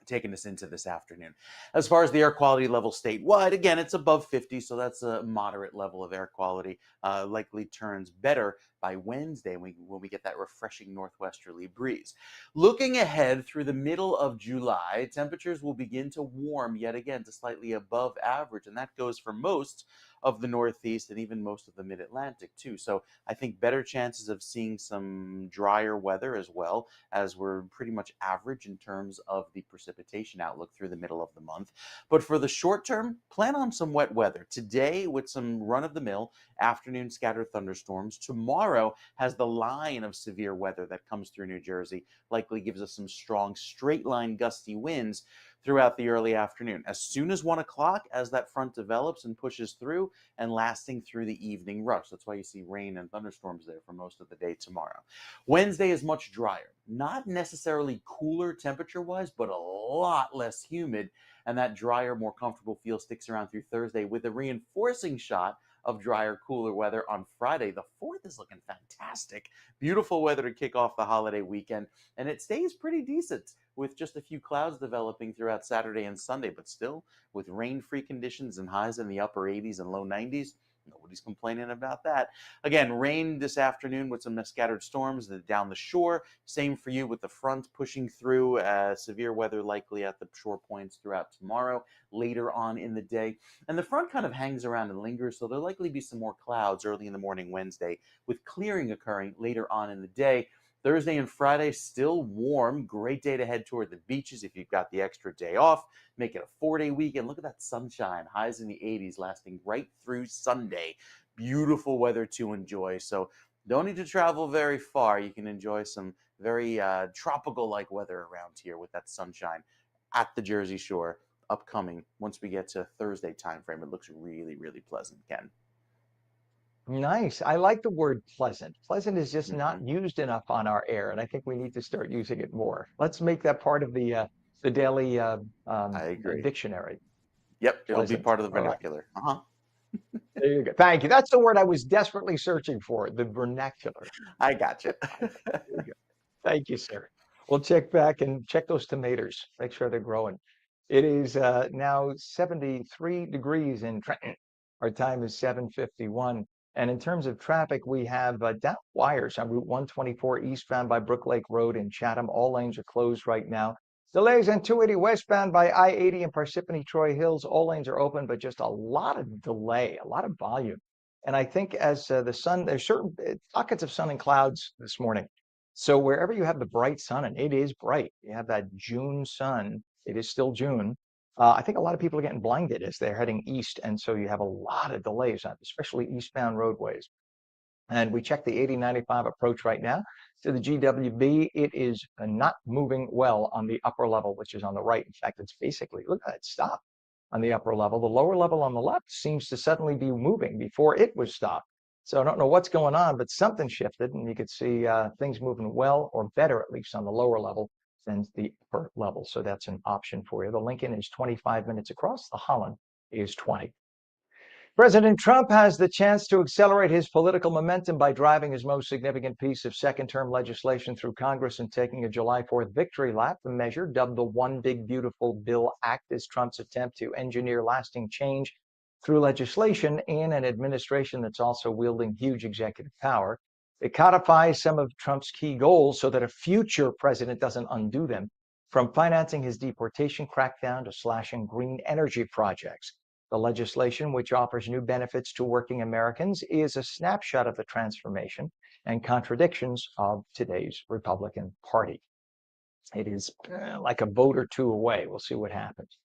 taking us into this afternoon. As far as the air quality level statewide, again, it's above 50, so that's a moderate level of air quality. Likely turns better by Wednesday when we get that refreshing northwesterly breeze. Looking ahead through the middle of July, temperatures will begin to warm yet again to slightly above average, and that goes for most of the Northeast and even most of the Mid-Atlantic too. So I think better chances of seeing some drier weather as well, as we're pretty much average in terms of the precipitation outlook through the middle of the month. But for the short term, plan on some wet weather. Today with some run-of-the-mill afternoon scattered thunderstorms. Tomorrow has the line of severe weather that comes through New Jersey, likely gives us some strong straight line gusty winds throughout the early afternoon. As soon as 1 o'clock, as that front develops and pushes through, and lasting through the evening rush. That's why you see rain and thunderstorms there for most of the day tomorrow. Wednesday is much drier, not necessarily cooler temperature-wise, but a lot less humid, and that drier, more comfortable feel sticks around through Thursday with a reinforcing shot of drier, cooler weather on Friday. The 4th is looking fantastic. Beautiful weather to kick off the holiday weekend, and it stays pretty decent with just a few clouds developing throughout Saturday and Sunday, but still with rain-free conditions and highs in the upper 80s and low 90s. Nobody's complaining about that. Again, rain this afternoon with some scattered storms down the shore. Same for you with the front pushing through. Severe weather likely at the shore points throughout tomorrow, later on in the day. And the front kind of hangs around and lingers, so there'll likely be some more clouds early in the morning Wednesday, with clearing occurring later on in the day. Thursday and Friday, still warm. Great day to head toward the beaches if you've got the extra day off. Make it a 4-day weekend. Look at that sunshine. Highs in the 80s lasting right through Sunday. Beautiful weather to enjoy. So don't need to travel very far. You can enjoy some very tropical-like weather around here with that sunshine at the Jersey Shore upcoming. Once we get to Thursday timeframe, it looks really, really pleasant, Ken. Nice. I like the word pleasant. Pleasant is just not Mm-hmm. used enough on our air, and I think we need to start using it more. Let's make that part of the daily I agree. dictionary. Yep, it'll be Pleasant. part of the All right. vernacular. Uh-huh. There you go. Thank you. That's the word I was desperately searching for, the vernacular. I got you. There you go. Thank you, sir. We'll check back and check those tomatoes. Make sure they're growing. It is now 73 degrees in Trenton. Our time is 7:51. And in terms of traffic, we have down wires on Route 124 eastbound by Brook Lake Road in Chatham. All lanes are closed right now. Delays on 280 westbound by I-80 and Parsippany Troy Hills. All lanes are open, but just a lot of delay, a lot of volume. And I think as the sun, there's certain pockets of sun and clouds this morning. So wherever you have the bright sun, and it is bright, you have that June sun, it is still June. I think a lot of people are getting blinded as they're heading east. And so you have a lot of delays on especially eastbound roadways. And we check the 8095 approach right now to the GWB. It is not moving well on the upper level, which is on the right. In fact, it's basically, look at it, stop on the upper level. The lower level on the left seems to suddenly be moving before it was stopped. So I don't know what's going on, but something shifted, and you could see things moving well or better, at least on the lower level than the upper level. So that's an option for you. The Lincoln is 25 minutes across. The Holland is 20. President Trump has the chance to accelerate his political momentum by driving his most significant piece of second-term legislation through Congress and taking a July 4th victory lap. The measure, dubbed the One Big Beautiful Bill Act, is Trump's attempt to engineer lasting change through legislation in an administration that's also wielding huge executive power. It codifies some of Trump's key goals so that a future president doesn't undo them, from financing his deportation crackdown to slashing green energy projects. The legislation, which offers new benefits to working Americans, is a snapshot of the transformation and contradictions of today's Republican Party. It is like a vote or two away. We'll see what happens.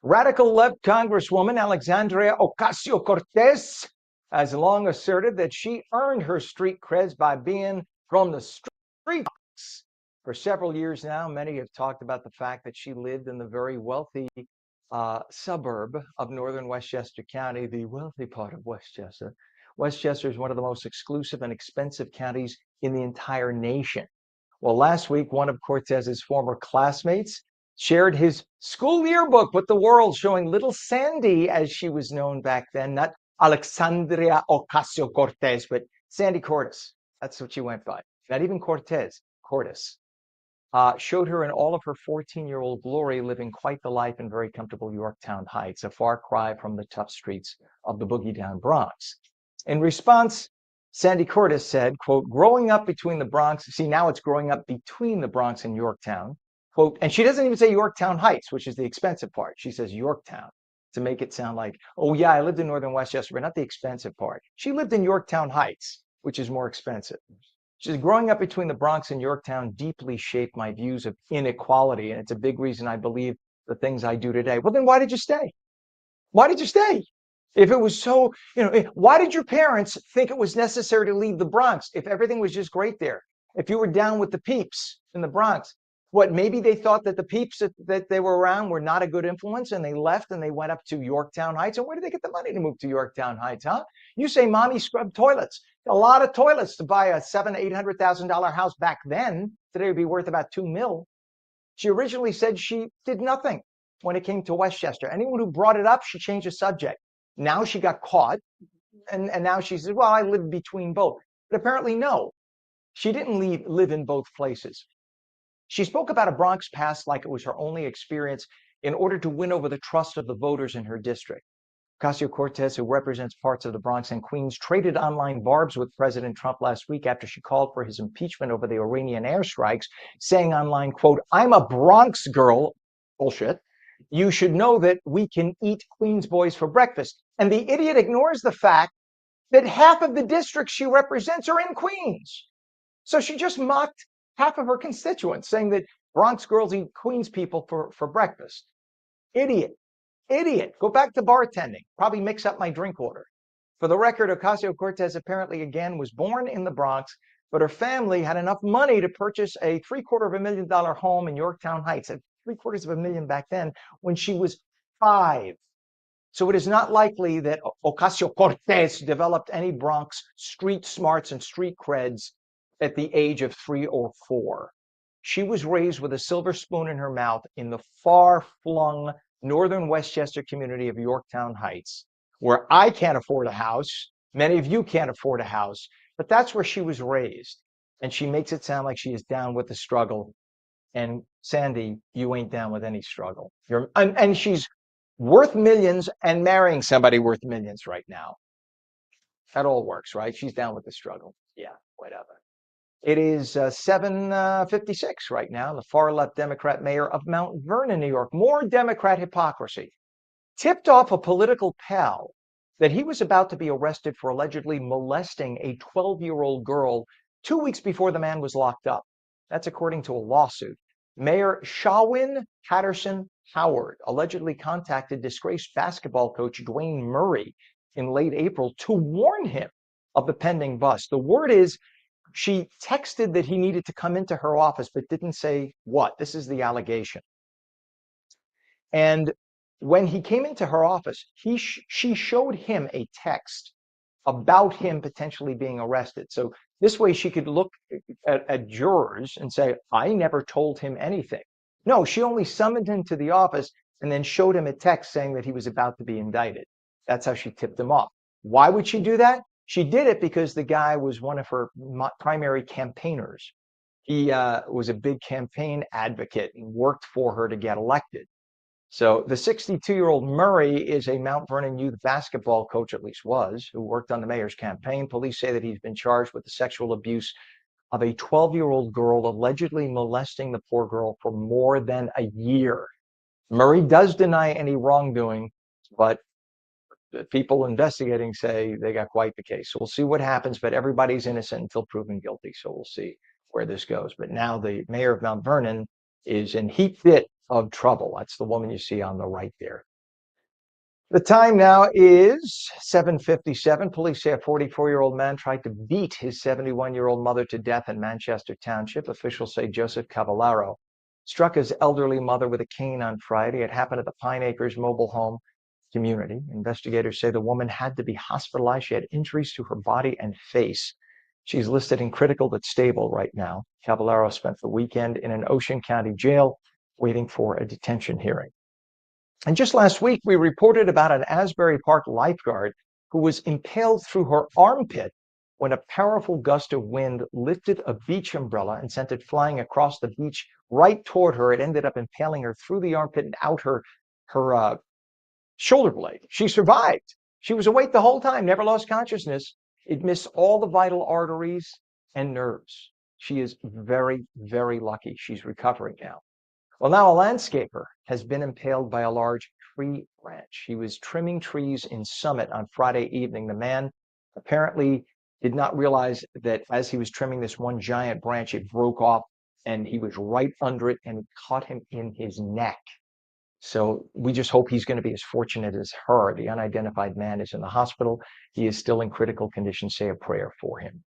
Radical left Congresswoman Alexandria Ocasio-Cortez has long asserted that she earned her street creds by being from the streets. For several years now, many have talked about the fact that she lived in the very wealthy suburb of northern Westchester County, the wealthy part of Westchester. Westchester is one of the most exclusive and expensive counties in the entire nation. Well, last week, one of Cortez's former classmates shared his school yearbook with the world, showing little Sandy, as she was known back then, not Alexandria Ocasio-Cortez, but Sandy Cortez. That's what she went by. Not even Cortez, Cortez. Showed her in all of her 14-year-old glory, living quite the life in very comfortable Yorktown Heights, a far cry from the tough streets of the boogie-down Bronx. In response, Sandy Cortez said, quote, growing up between the Bronx, see, now it's growing up between the Bronx and Yorktown, quote, and she doesn't even say Yorktown Heights, which is the expensive part. She says Yorktown to make it sound like, oh yeah, I lived in northern Westchester, but not the expensive part. She lived in Yorktown Heights, which is more expensive. She says, growing up between the Bronx and Yorktown deeply shaped my views of inequality, and it's a big reason I believe the things I do today. Well, then why did you stay? Why did you stay? If it was so, why did your parents think it was necessary to leave the Bronx if everything was just great there? If you were down with the peeps in the Bronx, what, maybe they thought that the peeps that they were around were not a good influence and they left and they went up to Yorktown Heights. And where did they get the money to move to Yorktown Heights, huh? You say mommy scrubbed toilets. A lot of toilets to buy a $700,000-$800,000 house back then. Today would be worth about $2 million. She originally said she did nothing when it came to Westchester. Anyone who brought it up, she changed the subject. Now she got caught, and now she says, well, I lived between both. But apparently, no, she didn't live in both places. She spoke about a Bronx past like it was her only experience in order to win over the trust of the voters in her district. Ocasio-Cortez, who represents parts of the Bronx and Queens, traded online barbs with President Trump last week after she called for his impeachment over the Iranian airstrikes, saying online, quote, I'm a Bronx girl. Bullshit. You should know that we can eat Queens boys for breakfast. And the idiot ignores the fact that half of the districts she represents are in Queens. So she just mocked half of her constituents, saying that Bronx girls eat Queens people for breakfast. Idiot. Idiot. Go back to bartending. Probably mix up my drink order. For the record, Ocasio-Cortez apparently again was born in the Bronx, but her family had enough money to purchase a $750,000 home in Yorktown Heights, at $750,000 back then, when she was 5. So it is not likely that Ocasio-Cortez developed any Bronx street smarts and street creds at the age of 3 or 4. She was raised with a silver spoon in her mouth in the far-flung northern Westchester community of Yorktown Heights, where I can't afford a house. Many of you can't afford a house, but that's where she was raised. And she makes it sound like she is down with the struggle. And Sandy, you ain't down with any struggle. And she's worth millions and marrying somebody worth millions right now. That all works, right? She's down with the struggle. Yeah, whatever. It is 7:56 right now. The far left Democrat mayor of Mount Vernon, New York. More Democrat hypocrisy. Tipped off a political pal that he was about to be arrested for allegedly molesting a 12-year-old girl 2 weeks before the man was locked up. That's according to a lawsuit. Mayor Shawin Patterson Howard allegedly contacted disgraced basketball coach Dwayne Murray in late April to warn him of the pending bust. The word is she texted that he needed to come into her office, but didn't say what. This is the allegation. And when he came into her office, she showed him a text about him potentially being arrested. So this way she could look at jurors and say, I never told him anything. No, she only summoned him to the office and then showed him a text saying that he was about to be indicted. That's how she tipped him off. Why would she do that? She did it because the guy was one of her primary campaigners. He was a big campaign advocate and worked for her to get elected. So the 62-year-old Murray is a Mount Vernon youth basketball coach, at least was, who worked on the mayor's campaign. Police say that he's been charged with the sexual abuse of a 12-year-old girl, allegedly molesting the poor girl for more than a year. Murray does deny any wrongdoing, but the people investigating say they got quite the case. So we'll see what happens, but everybody's innocent until proven guilty. So we'll see where this goes. But now the mayor of Mount Vernon is in heap fit of trouble. That's the woman you see on the right there. The time now is 7:57. Police say a 44-year-old man tried to beat his 71-year-old mother to death in Manchester Township. Officials say Joseph Cavallaro struck his elderly mother with a cane on Friday. It happened at the Pine Acres mobile home community. Investigators say the woman had to be hospitalized. She had injuries to her body and face. She's listed in critical but stable right now. Cavallaro spent the weekend in an Ocean County jail waiting for a detention hearing. And just last week, we reported about an Asbury Park lifeguard who was impaled through her armpit when a powerful gust of wind lifted a beach umbrella and sent it flying across the beach right toward her. It ended up impaling her through the armpit and out her shoulder blade. She survived. She was awake the whole time, never lost consciousness. It missed all the vital arteries and nerves. She is very, very lucky. She's recovering now. Well, now a landscaper has been impaled by a large tree branch. He was trimming trees in Summit on Friday evening. The man apparently did not realize that as he was trimming this one giant branch, it broke off and he was right under it and it caught him in his neck. So we just hope he's going to be as fortunate as her. The unidentified man is in the hospital. He is still in critical condition. Say a prayer for him.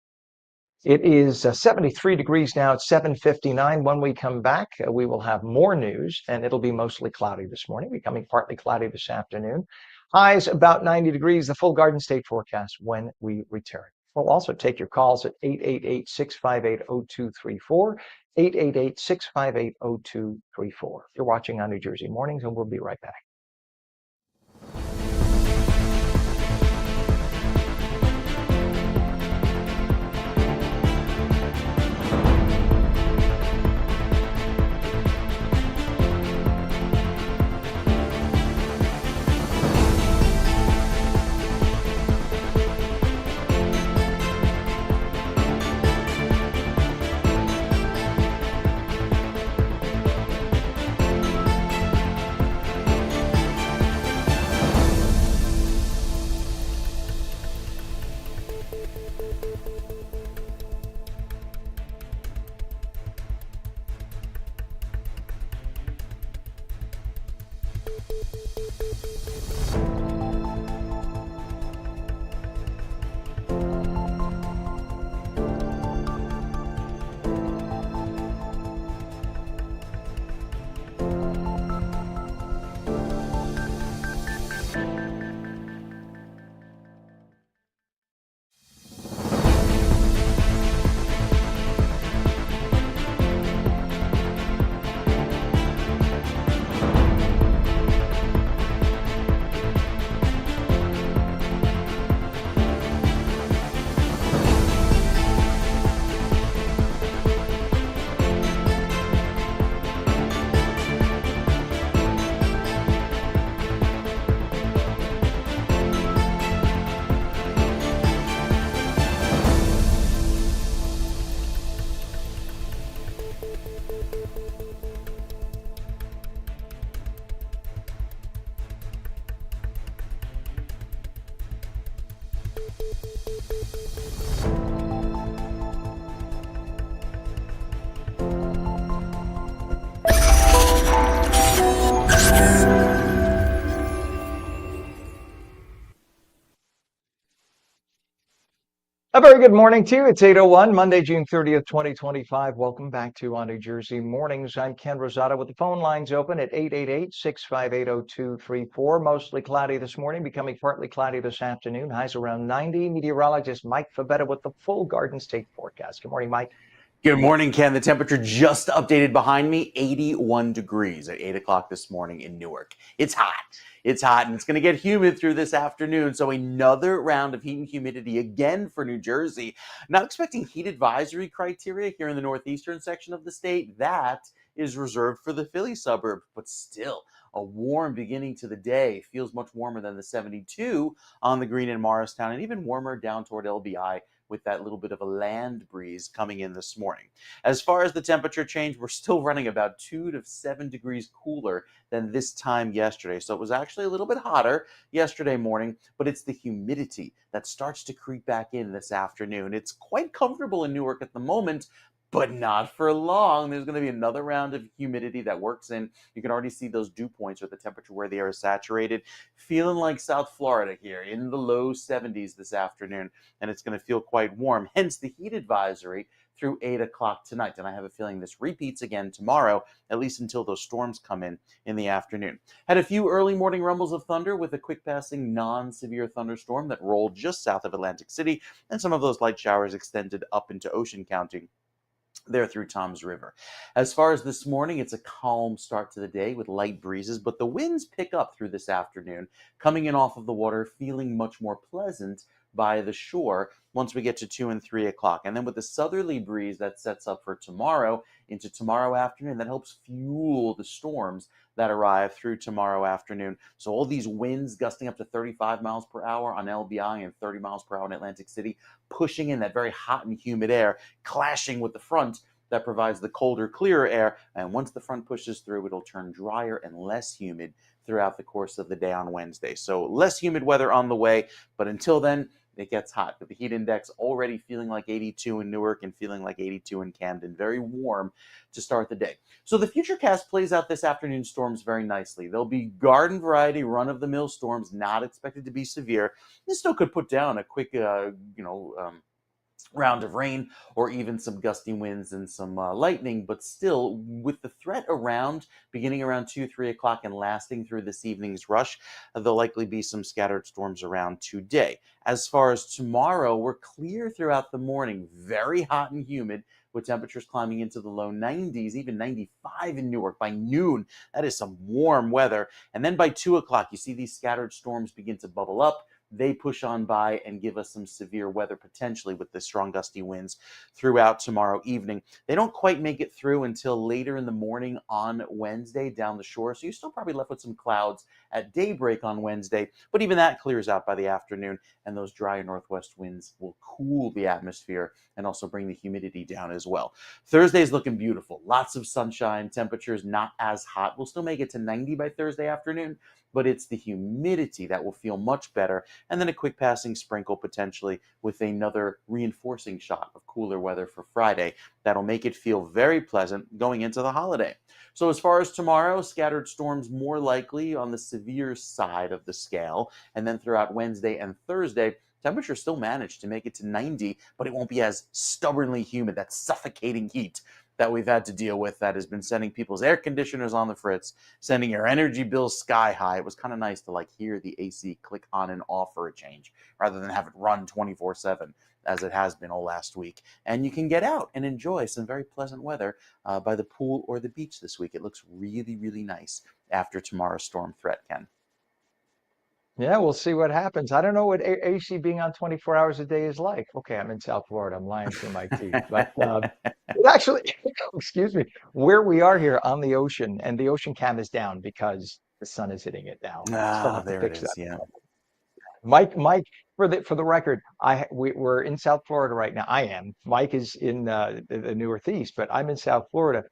It is 73 degrees now. It's 7:59. When we come back, we will have more news, and it'll be mostly cloudy this morning, becoming partly cloudy this afternoon. Highs about 90 degrees, the full Garden State forecast when we return. We'll also take your calls at 888-658-0234, 888-658-0234. You're watching on New Jersey Mornings, and we'll be right back. A very good morning to you. It's 8:01, Monday, June 30th, 2025. Welcome back to On New Jersey Mornings. I'm Ken Rosato with the phone lines open at 888-658-0234. Mostly cloudy this morning, becoming partly cloudy this afternoon. Highs around 90. Meteorologist Mike Favetta with the full Garden State forecast. Good morning, Mike. Good morning, Ken. The temperature just updated behind me, 81 degrees at 8 o'clock this morning in Newark. It's hot. It's hot, and it's going to get humid through this afternoon. So another round of heat and humidity again for New Jersey. Not expecting heat advisory criteria here in the northeastern section of the state. That is reserved for the Philly suburb, but still a warm beginning to the day. Feels much warmer than the 72 on the green in Morristown, and even warmer down toward LBI with that little bit of a land breeze coming in this morning. As far as the temperature change, we're still running about 2 to 7 degrees cooler than this time yesterday. So it was actually a little bit hotter yesterday morning, but it's the humidity that starts to creep back in this afternoon. It's quite comfortable in Newark at the moment, but not for long. There's going to be another round of humidity that works in. You can already see those dew points or the temperature where the air is saturated. Feeling like South Florida here in the low 70s this afternoon, and it's going to feel quite warm. Hence the heat advisory through 8 o'clock tonight. And I have a feeling this repeats again tomorrow, at least until those storms come in the afternoon. Had a few early morning rumbles of thunder with a quick passing non-severe thunderstorm that rolled just south of Atlantic City, and some of those light showers extended up into Ocean County there through Tom's River. As far as this morning, it's a calm start to the day with light breezes, but the winds pick up through this afternoon, coming in off of the water, feeling much more pleasant by the shore once we get to 2 and 3 o'clock. And then with the southerly breeze that sets up for tomorrow into tomorrow afternoon, that helps fuel the storms that arrive through tomorrow afternoon. So all these winds gusting up to 35 miles per hour on LBI and 30 miles per hour in Atlantic City, pushing in that very hot and humid air, clashing with the front that provides the colder, clearer air. And once the front pushes through, it'll turn drier and less humid throughout the course of the day on Wednesday. So less humid weather on the way, but until then, it gets hot. With the heat index already feeling like 82 in Newark and feeling like 82 in Camden. Very warm to start the day. So the futurecast plays out this afternoon's storms very nicely. There'll be garden variety, run-of-the-mill storms, not expected to be severe. This still could put down a quick, round of rain or even some gusty winds and some lightning, but still with the threat around beginning around 2-3 o'clock and lasting through this evening's rush, there'll likely be some scattered storms around today. As far as tomorrow, we're clear throughout the morning, very hot and humid with temperatures climbing into the low 90s, even 95 in Newark by noon. That is some warm weather. And then by 2 o'clock, you see these scattered storms begin to bubble up. They push on by and give us some severe weather potentially with the strong gusty winds throughout tomorrow evening. They don't quite make it through until later in the morning on Wednesday down the shore. So you're still probably left with some clouds at daybreak on Wednesday, but even that clears out by the afternoon, and those dry northwest winds will cool the atmosphere and also bring the humidity down as well. Thursday is looking beautiful. Lots of sunshine, temperatures not as hot. We'll still make it to 90 by Thursday afternoon, but it's the humidity that will feel much better, and then a quick passing sprinkle potentially with another reinforcing shot of cooler weather for Friday that'll make it feel very pleasant going into the holiday. So as far as tomorrow, scattered storms more likely on the severe side of the scale, and then throughout Wednesday and Thursday, temperatures still manage to make it to 90, but it won't be as stubbornly humid, that suffocating heat that we've had to deal with that has been sending people's air conditioners on the fritz, sending your energy bills sky high. It was kind of nice to hear the AC click on and off for a change rather than have it run 24/7 as it has been all last week. And you can get out and enjoy some very pleasant weather by the pool or the beach this week. It looks really, really nice after tomorrow's storm threat, Ken. Yeah, we'll see what happens. I don't know what AC being on 24 hours a day is like. Okay, I'm in South Florida. I'm lying through my teeth. But it actually, excuse me, where we are here on the ocean, and the ocean cam is down because the sun is hitting it now. Still have to There it fix is. that. Yeah. Mike, for the record, we're in South Florida right now. I am. Mike is in the Northeast, but I'm in South Florida,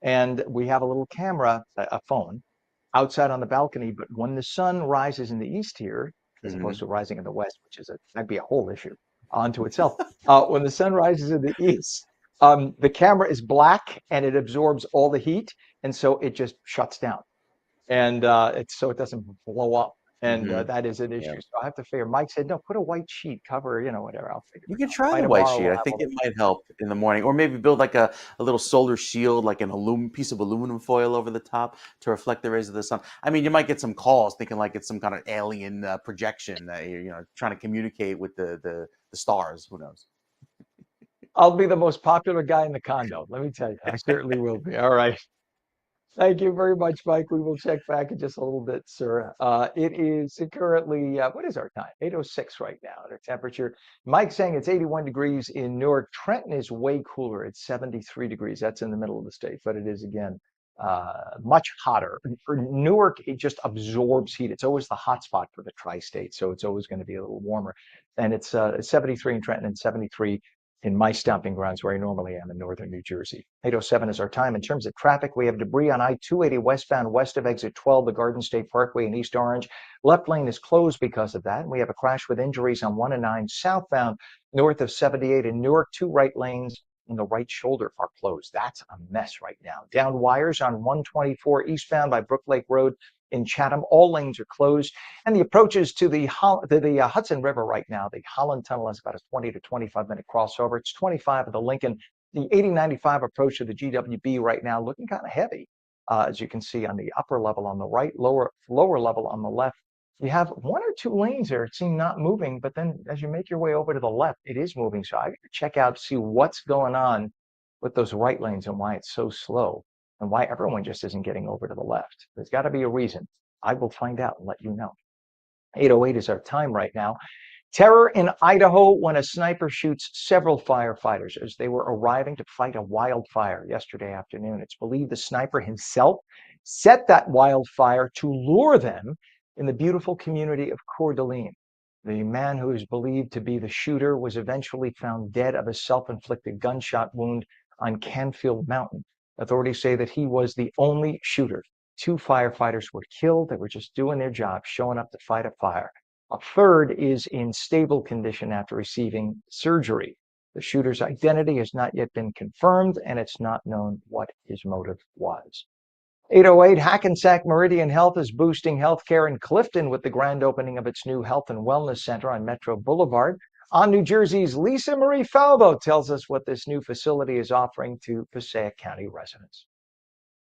and we have a little camera, a phone, outside on the balcony. But when the sun rises in the east here, as opposed Mhm. to rising in the west, which is that'd be a whole issue onto itself. When the sun rises in the east, the camera is black and it absorbs all the heat, and so it just shuts down, and so it doesn't blow up. And Hmm. that is an Yeah. issue. So I have to figure. Mike said, no, put a white sheet, cover, whatever. I'll figure You it could out. try By the white tomorrow, sheet. we'll I have think all it might help in the morning, or maybe build like a little solar shield, like an piece of aluminum foil over the top to reflect the rays of the sun. I mean, you might get some calls thinking like it's some kind of alien projection that you're trying to communicate with the stars. Who knows? I'll be the most popular guy in the condo. Let me tell you, I certainly will be. All right. Thank you very much, Mike. We will check back in just a little bit, sir. It is currently, what is our time? 8:06 right now. The temperature, Mike's saying it's 81 degrees in Newark. Trenton is way cooler. It's 73 degrees. That's in the middle of the state, but it is, again, much hotter. For Newark, it just absorbs heat. It's always the hot spot for the tri-state, so it's always going to be a little warmer. And it's 73 in Trenton and 73 in my stomping grounds where I normally am in northern New Jersey. 8:07 is our time. In terms of traffic, we have debris on I-280 westbound west of exit 12, the Garden State Parkway in East Orange. Left lane is closed because of that. And we have a crash with injuries on 1 and 9 southbound north of 78 in Newark. 2 right lanes in the right shoulder are closed. That's a mess right now. Down wires on 124 eastbound by Brook Lake Road in Chatham. All lanes are closed. And the approaches to the Hudson River right now, the Holland Tunnel has about a 20 to 25-minute crossover. It's 25 at the Lincoln. The 8095 approach to the GWB right now looking kind of heavy, as you can see on the upper level on the right, lower level on the left. You have 1 or 2 lanes there. It seems not moving, but then as you make your way over to the left, it is moving. So I got to check out, see what's going on with those right lanes and why it's so slow and why everyone just isn't getting over to the left. There's got to be a reason. I will find out and let you know. 8:08 is our time right now. Terror in Idaho when a sniper shoots several firefighters as they were arriving to fight a wildfire yesterday afternoon. It's believed the sniper himself set that wildfire to lure them in the beautiful community of Coeur d'Alene. The man who is believed to be the shooter was eventually found dead of a self-inflicted gunshot wound on Canfield Mountain. Authorities say that he was the only shooter. 2 firefighters were killed. They were just doing their job, showing up to fight a fire. A third is in stable condition after receiving surgery. The shooter's identity has not yet been confirmed, and it's not known what his motive was. 8:08, Hackensack Meridian Health is boosting healthcare in Clifton with the grand opening of its new Health and Wellness Center on Metro Boulevard. On New Jersey's Lisa Marie Falbo tells us what this new facility is offering to Passaic County residents.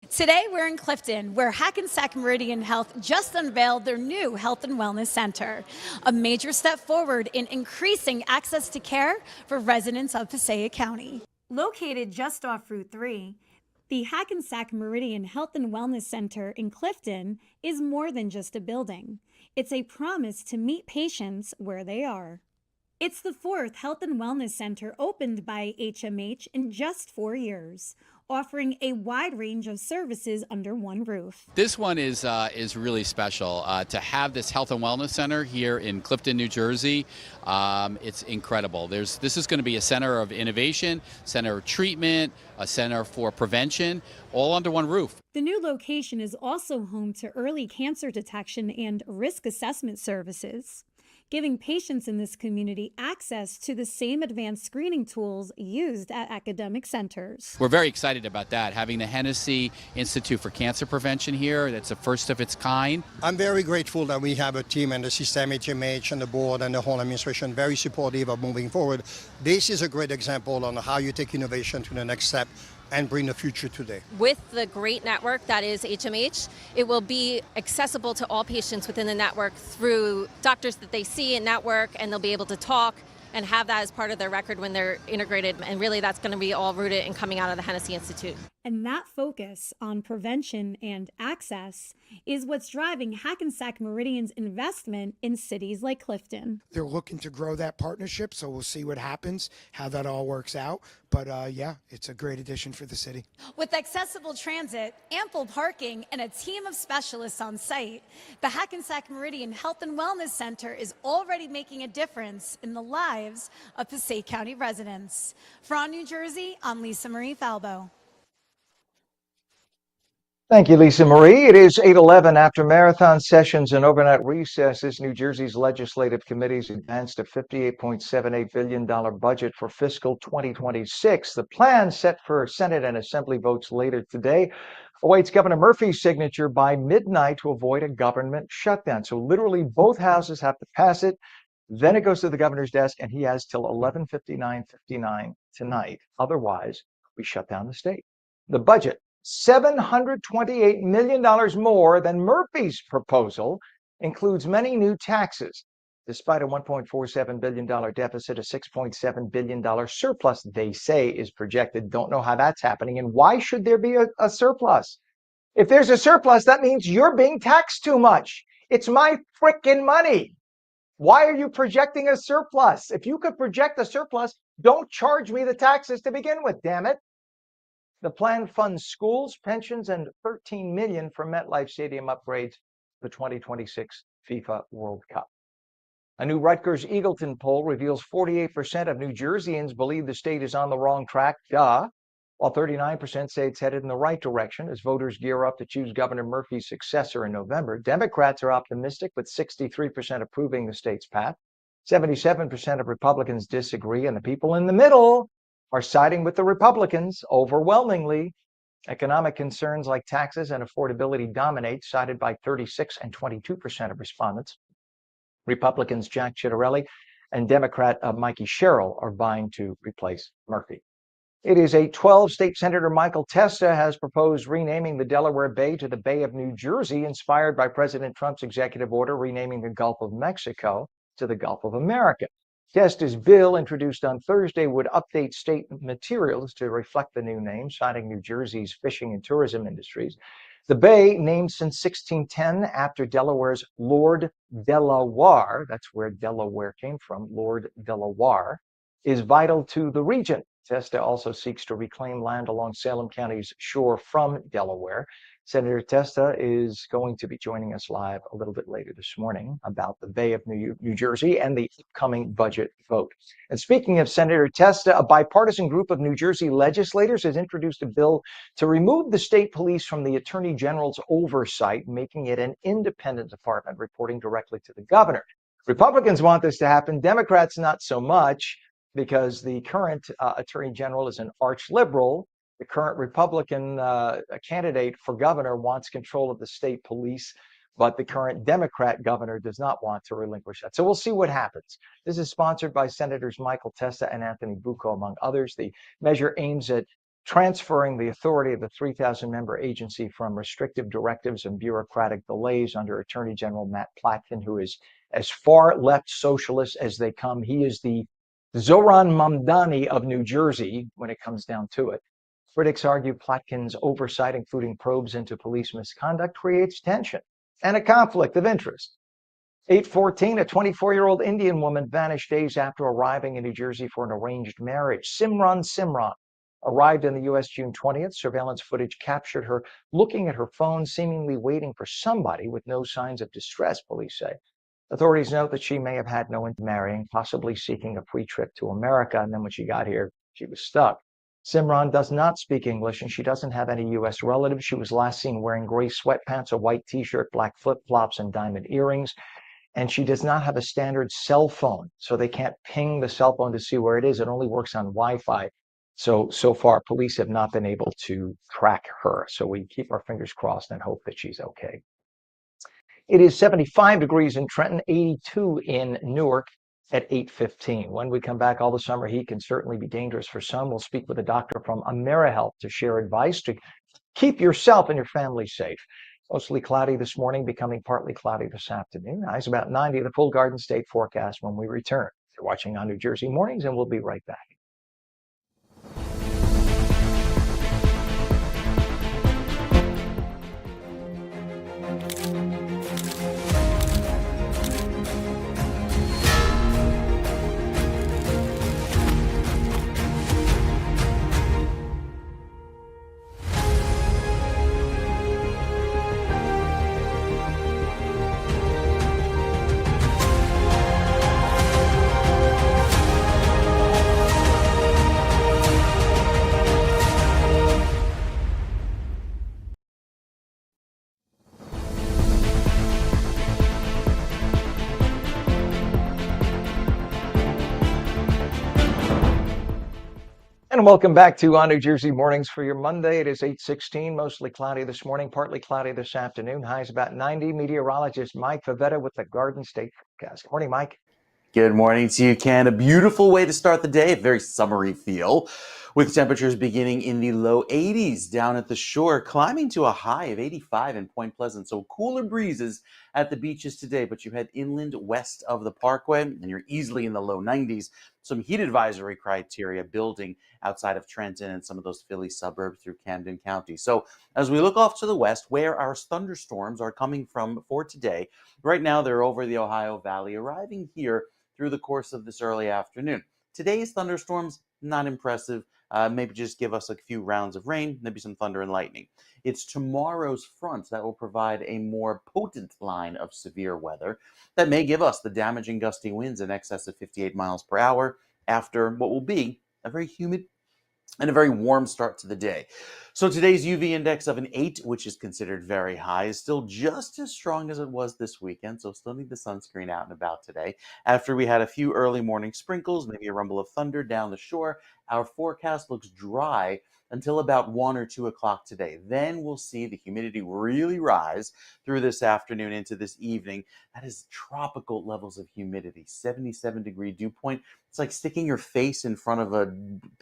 Today, we're in Clifton, where Hackensack Meridian Health just unveiled their new Health and Wellness Center, a major step forward in increasing access to care for residents of Passaic County. Located just off Route 3, the Hackensack Meridian Health and Wellness Center in Clifton is more than just a building. It's a promise to meet patients where they are. It's the 4th Health and Wellness Center opened by HMH in just 4 years, offering a wide range of services under one roof. This one is really special to have this health and wellness center here in Clifton, New Jersey. It's incredible. This is going to be a center of innovation, center of treatment, a center for prevention, all under one roof. The new location is also home to early cancer detection and risk assessment services, giving patients in this community access to the same advanced screening tools used at academic centers. We're very excited about that, having the Hennessy Institute for Cancer Prevention here. That's the first of its kind. I'm very grateful that we have a team and the system, HMH and the board and the whole administration very supportive of moving forward. This is a great example on how you take innovation to the next step and bring the future today. With the great network that is HMH, it will be accessible to all patients within the network through doctors that they see in network, and they'll be able to talk and have that as part of their record when they're integrated. And really that's going to be all rooted in coming out of the Hennessy Institute. And that focus on prevention and access is what's driving Hackensack Meridian's investment in cities like Clifton. They're looking to grow that partnership, so we'll see what happens, how that all works out. But yeah, it's a great addition for the city. With accessible transit, ample parking, and a team of specialists on site, the Hackensack Meridian Health and Wellness Center is already making a difference in the lives of Passaic County residents. From New Jersey, I'm Lisa Marie Falbo. Thank you, Lisa Marie. It is 8:11 after marathon sessions and overnight recesses. New Jersey's legislative committees advanced a $58.78 billion budget for fiscal 2026. The plan, set for Senate and Assembly votes later today, awaits Governor Murphy's signature by midnight to avoid a government shutdown. So literally both houses have to pass it. Then it goes to the governor's desk, and he has till 11:59 tonight. Otherwise, we shut down the state. The budget, $728 million more than Murphy's proposal, includes many new taxes. Despite a $1.47 billion deficit, a $6.7 billion surplus, they say, is projected. Don't know how that's happening. And why should there be a surplus? If there's a surplus, that means you're being taxed too much. It's my frickin' money. Why are you projecting a surplus? If you could project a surplus, don't charge me the taxes to begin with, damn it. The plan funds schools, pensions, and $13 million for MetLife Stadium upgrades for the 2026 FIFA World Cup. A new Rutgers Eagleton poll reveals 48% of New Jerseyans believe the state is on the wrong track, while 39% say it's headed in the right direction as voters gear up to choose Governor Murphy's successor in November. Democrats are optimistic, with 63% approving the state's path. 77% of Republicans disagree, and the people in the middle are siding with the Republicans overwhelmingly. Economic concerns like taxes and affordability dominate, cited by 36% and 22% of respondents. Republicans Jack Ciattarelli and Democrat Mikey Sherrill are vying to replace Murphy. It is a 12-state Senator Michael Testa has proposed renaming the Delaware Bay to the Bay of New Jersey, inspired by President Trump's executive order renaming the Gulf of Mexico to the Gulf of America. Testa's bill, introduced on Thursday, would update state materials to reflect the new name, citing New Jersey's fishing and tourism industries. The bay, named since 1610 after Delaware's Lord Delaware, that's where Delaware came from, Lord Delaware, is vital to the region. Testa also seeks to reclaim land along Salem County's shore from Delaware. Senator Testa is going to be joining us live a little bit later this morning about the Bay of New Jersey and the upcoming budget vote. And speaking of Senator Testa, a bipartisan group of New Jersey legislators has introduced a bill to remove the state police from the Attorney General's oversight, making it an independent department reporting directly to the governor. Republicans want this to happen, Democrats not so much, because the current Attorney General is an arch liberal. The current Republican candidate for governor wants control of the state police, but the current Democrat governor does not want to relinquish that. So we'll see what happens. This is sponsored by Senators Michael Testa and Anthony Bucco, among others. The measure aims at transferring the authority of the 3,000-member agency from restrictive directives and bureaucratic delays under Attorney General Matt Platkin, who is as far left socialist as they come. He is the Zohran Mamdani of New Jersey when it comes down to it. Critics argue Platkin's oversight, including probes into police misconduct, creates tension and a conflict of interest. 8:14, a 24-year-old Indian woman vanished days after arriving in New Jersey for an arranged marriage. Simran arrived in the U.S. June 20th. Surveillance footage captured her looking at her phone, seemingly waiting for somebody with no signs of distress, police say. Authorities note that she may have had no intention of marrying, possibly seeking a free trip to America, and then when she got here, she was stuck. Simran does not speak English, and she doesn't have any U.S. relatives. She was last seen wearing gray sweatpants, a white t-shirt, black flip-flops, and diamond earrings. And she does not have a standard cell phone, so they can't ping the cell phone to see where it is. It only works on Wi-Fi. So far, police have not been able to track her. So we keep our fingers crossed and hope that she's okay. It is 75 degrees in Trenton, 82 in Newark at 8:15. When we come back, all the summer heat can certainly be dangerous for some. We'll speak with a doctor from AmeriHealth to share advice to keep yourself and your family safe. Mostly cloudy this morning, becoming partly cloudy this afternoon. Highs about 90, the full Garden State forecast when we return. You're watching On New Jersey Mornings, and we'll be right back. And welcome back to On New Jersey Mornings for your Monday. It is 8:16, mostly cloudy this morning, partly cloudy this afternoon. Highs about 90. Meteorologist Mike Favetta with the Garden State forecast. Morning, Mike. Good morning to you, Ken. A beautiful way to start the day, a very summery feel, with temperatures beginning in the low 80s down at the shore, climbing to a high of 85 in Point Pleasant. So cooler breezes at the beaches today, but you head inland west of the Parkway, and you're easily in the low 90s. Some heat advisory criteria building outside of Trenton and some of those Philly suburbs through Camden County. So as we look off to the west, where our thunderstorms are coming from for today, right now they're over the Ohio Valley, arriving here through the course of this early afternoon. Today's thunderstorms, not impressive. Maybe just give us a few rounds of rain, maybe some thunder and lightning. It's tomorrow's front that will provide a more potent line of severe weather that may give us the damaging gusty winds in excess of 58 miles per hour after what will be a very humid and a very warm start to the day. So today's UV index of an 8, which is considered very high, is still just as strong as it was this weekend, so still need the sunscreen out and about today. After we had a few early morning sprinkles, maybe a rumble of thunder down the shore, our forecast looks dry until about 1 or 2 o'clock today. Then we'll see the humidity really rise through this afternoon into this evening. That is tropical levels of humidity, 77-degree dew point. It's like sticking your face in front of a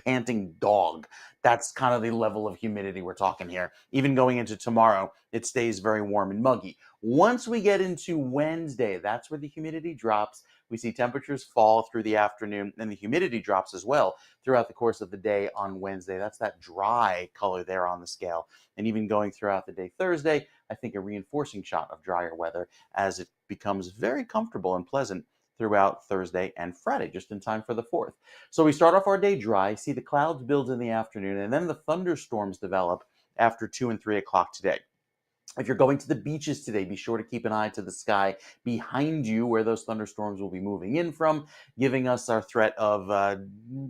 panting dog. That's kind of the level of humidity we're talking here. Even going into tomorrow, it stays very warm and muggy. Once we get into Wednesday, that's where the humidity drops. We see temperatures fall through the afternoon, and the humidity drops as well throughout the course of the day on Wednesday. That's that dry color there on the scale. And even going throughout the day Thursday, I think a reinforcing shot of drier weather as it becomes very comfortable and pleasant throughout Thursday and Friday, just in time for the 4th. So we start off our day dry, see the clouds build in the afternoon, and then the thunderstorms develop after 2 and 3 o'clock today. If you're going to the beaches today, be sure to keep an eye to the sky behind you where those thunderstorms will be moving in from, giving us our threat of,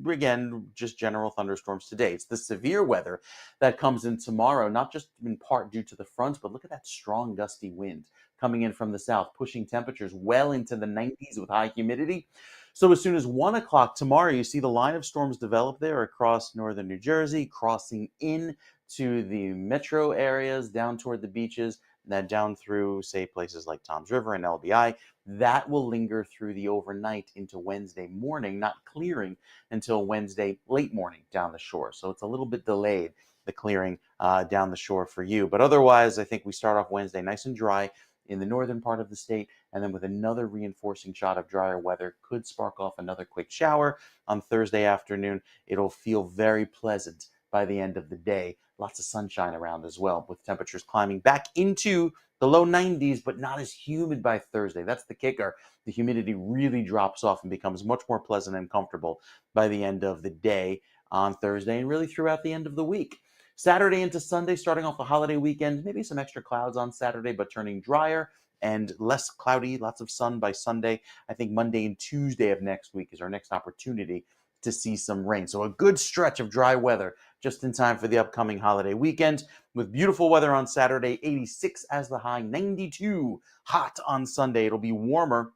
again, just general thunderstorms today. It's the severe weather that comes in tomorrow, not just in part due to the fronts, but look at that strong gusty wind coming in from the south, pushing temperatures well into the 90s with high humidity. So as soon as 1 o'clock tomorrow, you see the line of storms develop there across northern New Jersey, crossing in to the metro areas, down toward the beaches, and then down through, say, places like Toms River and LBI. That will linger through the overnight into Wednesday morning, not clearing until Wednesday late morning down the shore. So it's a little bit delayed, the clearing down the shore for you. But otherwise, I think we start off Wednesday nice and dry in the northern part of the state, and then with another reinforcing shot of drier weather, could spark off another quick shower on Thursday afternoon. It'll feel very pleasant by the end of the day. Lots of sunshine around as well, with temperatures climbing back into the low 90s, but not as humid by Thursday. That's the kicker. The humidity really drops off and becomes much more pleasant and comfortable by the end of the day on Thursday and really throughout the end of the week. Saturday into Sunday, starting off the holiday weekend, maybe some extra clouds on Saturday, but turning drier and less cloudy, lots of sun by Sunday. I think Monday and Tuesday of next week is our next opportunity to see some rain. So a good stretch of dry weather just in time for the upcoming holiday weekend, with beautiful weather on Saturday, 86 as the high, 92 hot on Sunday. It'll be warmer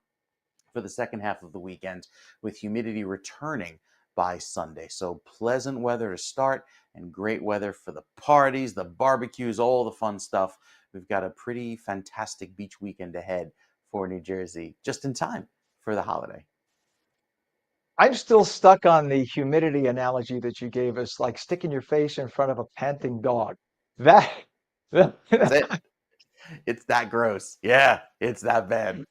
for the second half of the weekend, with humidity returning by Sunday. So pleasant weather to start and great weather for the parties, the barbecues, all the fun stuff. We've got a pretty fantastic beach weekend ahead for New Jersey, just in time for the holiday. I'm still stuck on the humidity analogy that you gave us, like sticking your face in front of a panting dog. That, That's it. It's that gross. Yeah, it's that bad.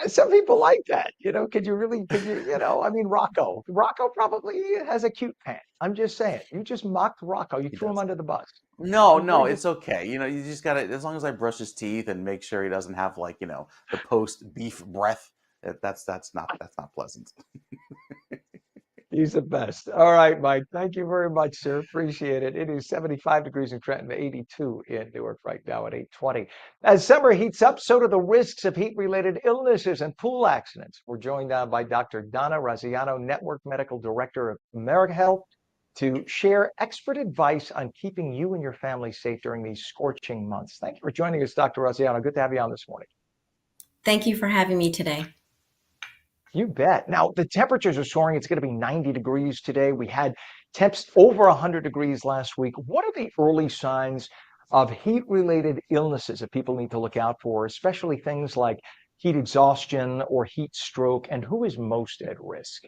some people like that. Could you, I mean, Rocco probably has a cute pant. I'm just saying, you just mocked Rocco. You He threw him does. under the bus. No, it's okay. You just gotta, as long as I brush his teeth and make sure he doesn't have the post beef breath. That's not pleasant. He's the best. All right, Mike. Thank you very much, sir. Appreciate it. It is 75 degrees in Trenton, 82 in Newark right now at 8:20. As summer heats up, so do the risks of heat-related illnesses and pool accidents. We're joined now by Dr. Donna Raziano, Network Medical Director of America Health, to share expert advice on keeping you and your family safe during these scorching months. Thank you for joining us, Dr. Raziano. Good to have you on this morning. Thank you for having me today. You bet. Now, the temperatures are soaring. It's going to be 90 degrees today. We had temps over 100 degrees last week. What are the early signs of heat-related illnesses that people need to look out for, especially things like heat exhaustion or heat stroke, and who is most at risk?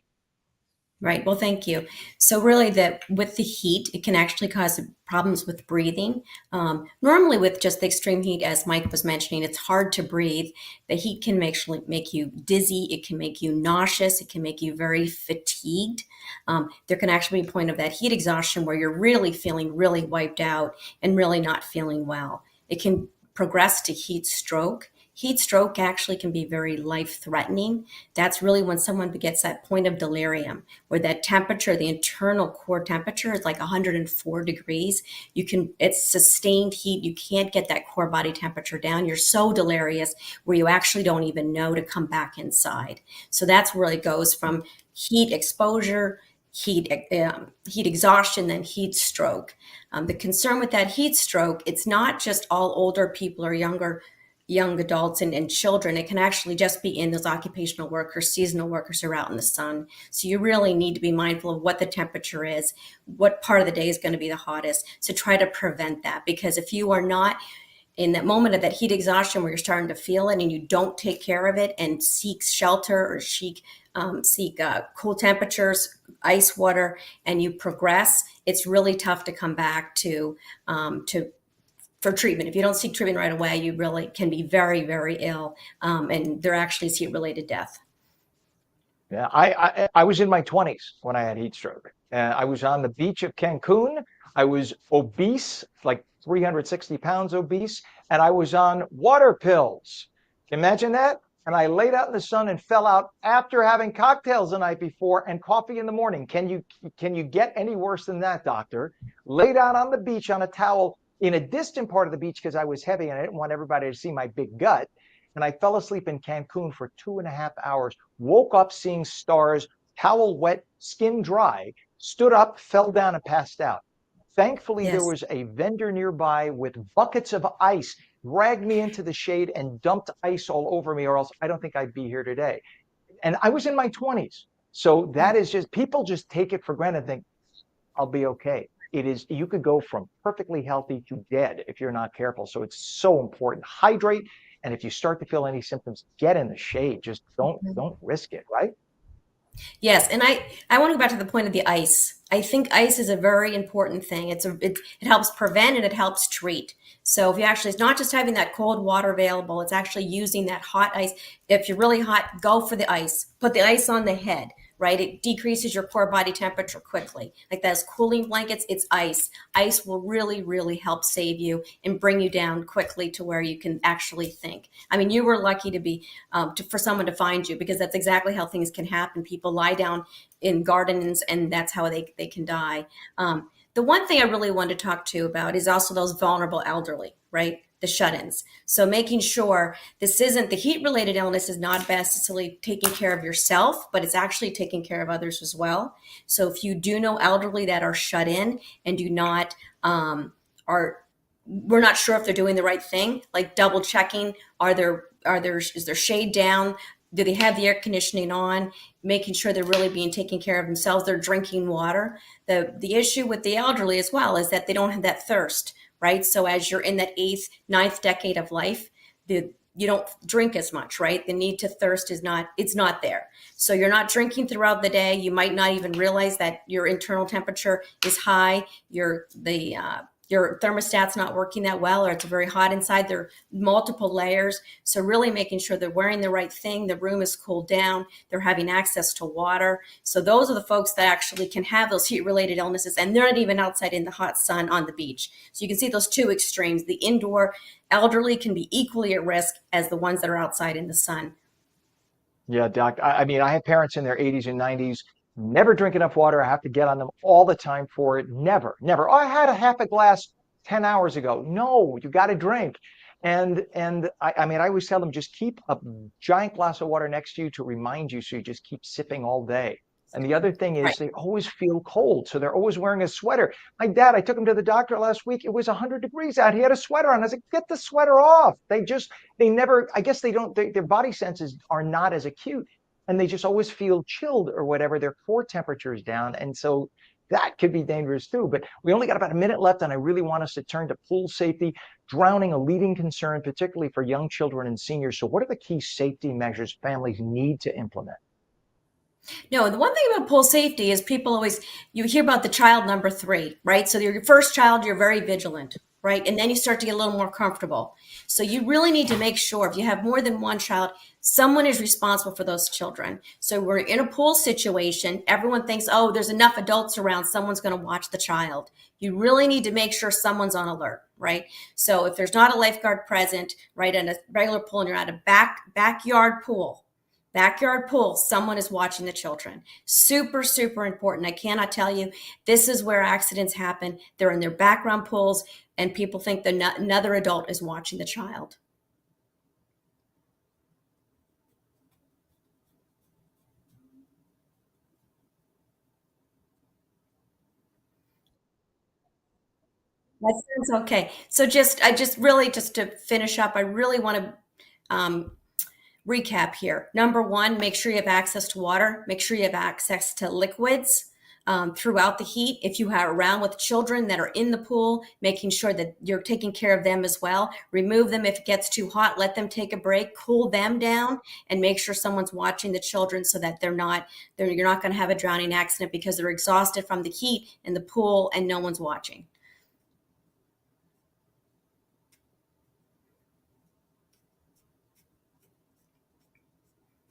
Right. Well, thank you. So really that with the heat, it can actually cause problems with breathing. Normally with just the extreme heat, as Mike was mentioning, it's hard to breathe. The heat can actually make you dizzy. It can make you nauseous. It can make you very fatigued. There can actually be a point of that heat exhaustion where you're really feeling really wiped out and really not feeling well. It can progress to heat stroke. Heat stroke actually can be very life-threatening. That's really when someone gets that point of delirium, where that temperature, the internal core temperature is like 104 degrees. It's sustained heat. You can't get that core body temperature down. You're so delirious where you actually don't even know to come back inside. So that's where it goes from heat exposure, heat exhaustion, then heat stroke. The concern with that heat stroke, it's not just all older people or young adults and children. It can actually just be in those occupational workers, seasonal workers who are out in the sun. So you really need to be mindful of what the temperature is, what part of the day is going to be the hottest, to try to prevent that. Because if you are not in that moment of that heat exhaustion where you're starting to feel it and you don't take care of it and seek shelter or seek cool temperatures, ice water, and you progress, it's really tough to come back for treatment. If you don't seek treatment right away, you really can be very, very ill, and there actually is heat-related death. Yeah, I was in my 20s when I had heat stroke. I was on the beach of Cancun. I was obese, like 360 pounds obese, and I was on water pills. Imagine that? And I laid out in the sun and fell out after having cocktails the night before and coffee in the morning. Can you get any worse than that, doctor? Laid out on the beach on a towel in a distant part of the beach because I was heavy and I didn't want everybody to see my big gut. And I fell asleep in Cancun for 2.5 hours, woke up seeing stars, towel wet, skin dry, stood up, fell down and passed out. Thankfully, Yes. there was a vendor nearby with buckets of ice, dragged me into the shade and dumped ice all over me, or else I don't think I'd be here today. And I was in my 20s. So that is just, people just take it for granted and think, I'll be okay. It is, you could go from perfectly healthy to dead if you're not careful. So it's so important. Hydrate. And if you start to feel any symptoms, get in the shade. Just don't risk it, right? Yes, and I want to go back to the point of the ice. I think ice is a very important thing. It helps prevent and it helps treat. So if you actually, it's not just having that cold water available, it's actually using that hot ice. If you're really hot, go for the ice. Put the ice on the head, right? It decreases your core body temperature quickly. Like those cooling blankets, it's ice. Ice will really, really help save you and bring you down quickly to where you can actually think. I mean, you were lucky to be, for someone to find you, because that's exactly how things can happen. People lie down in gardens and that's how they can die. The one thing I really wanted to talk to you about is also those vulnerable elderly, right? The shut-ins. So making sure this isn't, the heat-related illness is not necessarily taking care of yourself, but it's actually taking care of others as well. So if you do know elderly that are shut in and do not, we're not sure if they're doing the right thing, like double checking, is there shade down? Do they have the air conditioning on? Making sure they're really being taken care of themselves. They're drinking water. The issue with the elderly as well is that they don't have that thirst, right? So as you're in that 8th, 9th decade of life, you don't drink as much, right? The need to thirst it's not there. So you're not drinking throughout the day. You might not even realize that your internal temperature is high. Your thermostat's not working that well, or it's very hot inside. There are multiple layers. So really making sure they're wearing the right thing. The room is cooled down. They're having access to water. So those are the folks that actually can have those heat-related illnesses, and they're not even outside in the hot sun on the beach. So you can see those two extremes. The indoor elderly can be equally at risk as the ones that are outside in the sun. Yeah, Doc. I mean, I have parents in their 80s and 90s, never drink enough water. I have to get on them all the time for it. Never. Oh, I had a half a glass 10 hours ago. No, you got to drink. And I mean, I always tell them, just keep a giant glass of water next to you to remind you, so you just keep sipping all day. And the other thing is, Right. they always feel cold, so they're always wearing a sweater. My dad, I took him to the doctor last week. It was 100 degrees out. He had a sweater on. I was like, get the sweater off. They never, I guess they don't, their body senses are not as acute. and they just always feel chilled or whatever, their core temperature is down. And so that could be dangerous too. But we only got about a minute left, and I really want us to turn to pool safety. Drowning, a leading concern, particularly for young children and seniors. So what are the key safety measures families need to implement? No, the one thing about pool safety is people always, you hear about the child number 3, right? So your first child, you're very vigilant, right? And then you start to get a little more comfortable. So you really need to make sure if you have more than one child, someone is responsible for those children. So we're in a pool situation. Everyone thinks, oh, there's enough adults around. Someone's going to watch the child. You really need to make sure someone's on alert, right? So if there's not a lifeguard present, right, in a regular pool and you're at a backyard pool, someone is watching the children. Super, super important. I cannot tell you, this is where accidents happen. They're in their background pools and people think that another adult is watching the child. That sounds okay. So just to finish up, I really want to recap here. Number one, make sure you have access to water. Make sure you have access to liquids throughout the heat. If you are around with children that are in the pool, making sure that you're taking care of them as well. Remove them if it gets too hot. Let them take a break. Cool them down, and make sure someone's watching the children so that you're not going to have a drowning accident because they're exhausted from the heat in the pool and no one's watching.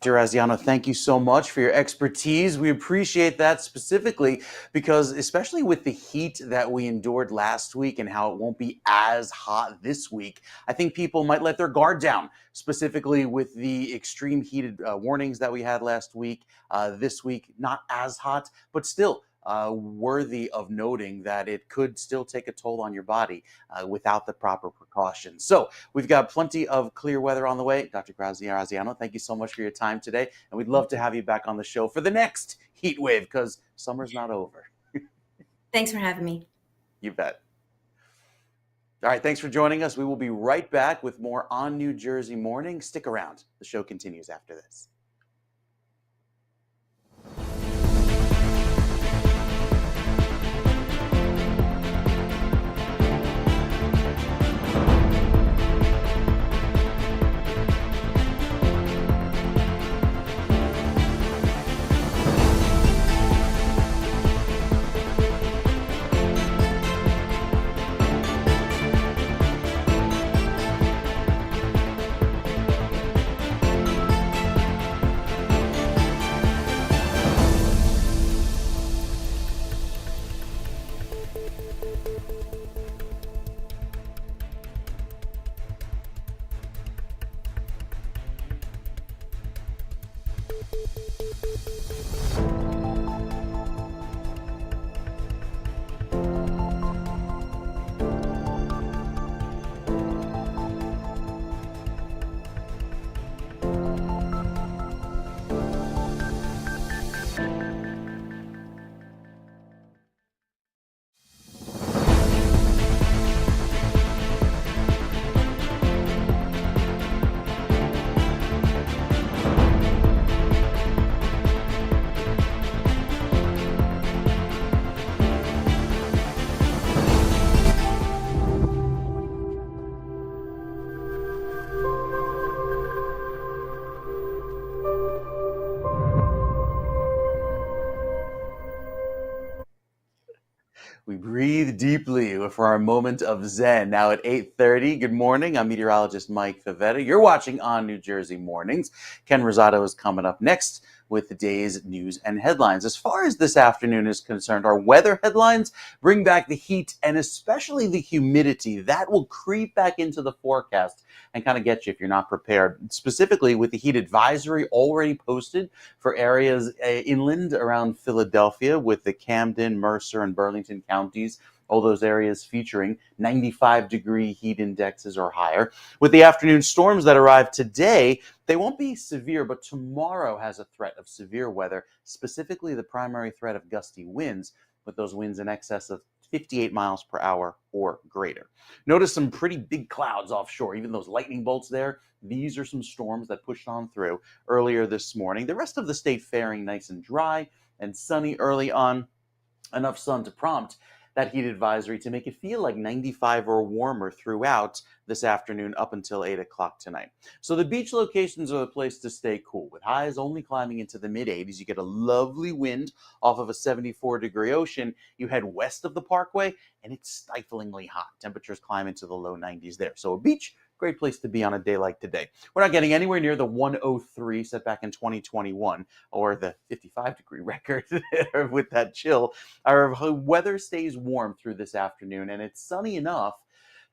Dr. Graziano, thank you so much for your expertise. We appreciate that specifically because, especially with the heat that we endured last week and how it won't be as hot this week, I think people might let their guard down, specifically with the extreme heated warnings that we had last week. This week, not as hot, but still worthy of noting that it could still take a toll on your body without the proper precautions. So we've got plenty of clear weather on the way. Dr. Graziano, thank you so much for your time today. And we'd love to have you back on the show for the next heat wave because summer's not over. Thanks for having me. You bet. All right, thanks for joining us. We will be right back with more On New Jersey Morning. Stick around. The show continues after this. We breathe deeply for our moment of zen. Now at 8:30. Good morning. I'm meteorologist Mike Favetta. You're watching On New Jersey Mornings. Ken Rosato is coming up next with the day's news and headlines. As far as this afternoon is concerned, our weather headlines bring back the heat and especially the humidity. That will creep back into the forecast and kind of get you if you're not prepared. Specifically with the heat advisory already posted for areas inland around Philadelphia with the Camden, Mercer, and Burlington counties. All those areas featuring 95-degree heat indexes or higher. With the afternoon storms that arrive today, they won't be severe, but tomorrow has a threat of severe weather, specifically the primary threat of gusty winds, with those winds in excess of 58 miles per hour or greater. Notice some pretty big clouds offshore, even those lightning bolts there. These are some storms that pushed on through earlier this morning. The rest of the state faring nice and dry and sunny early on. Enough sun to prompt that heat advisory to make it feel like 95 or warmer throughout this afternoon up until 8 o'clock tonight. So the beach locations are the place to stay cool, with highs only climbing into the mid-80s. You get a lovely wind off of a 74-degree ocean. You head west of the Parkway, and it's stiflingly hot. Temperatures climb into the low 90s there. So a beach, great place to be on a day like today. We're not getting anywhere near the 103 set back in 2021 or the 55-degree record with that chill. Our weather stays warm through this afternoon, and it's sunny enough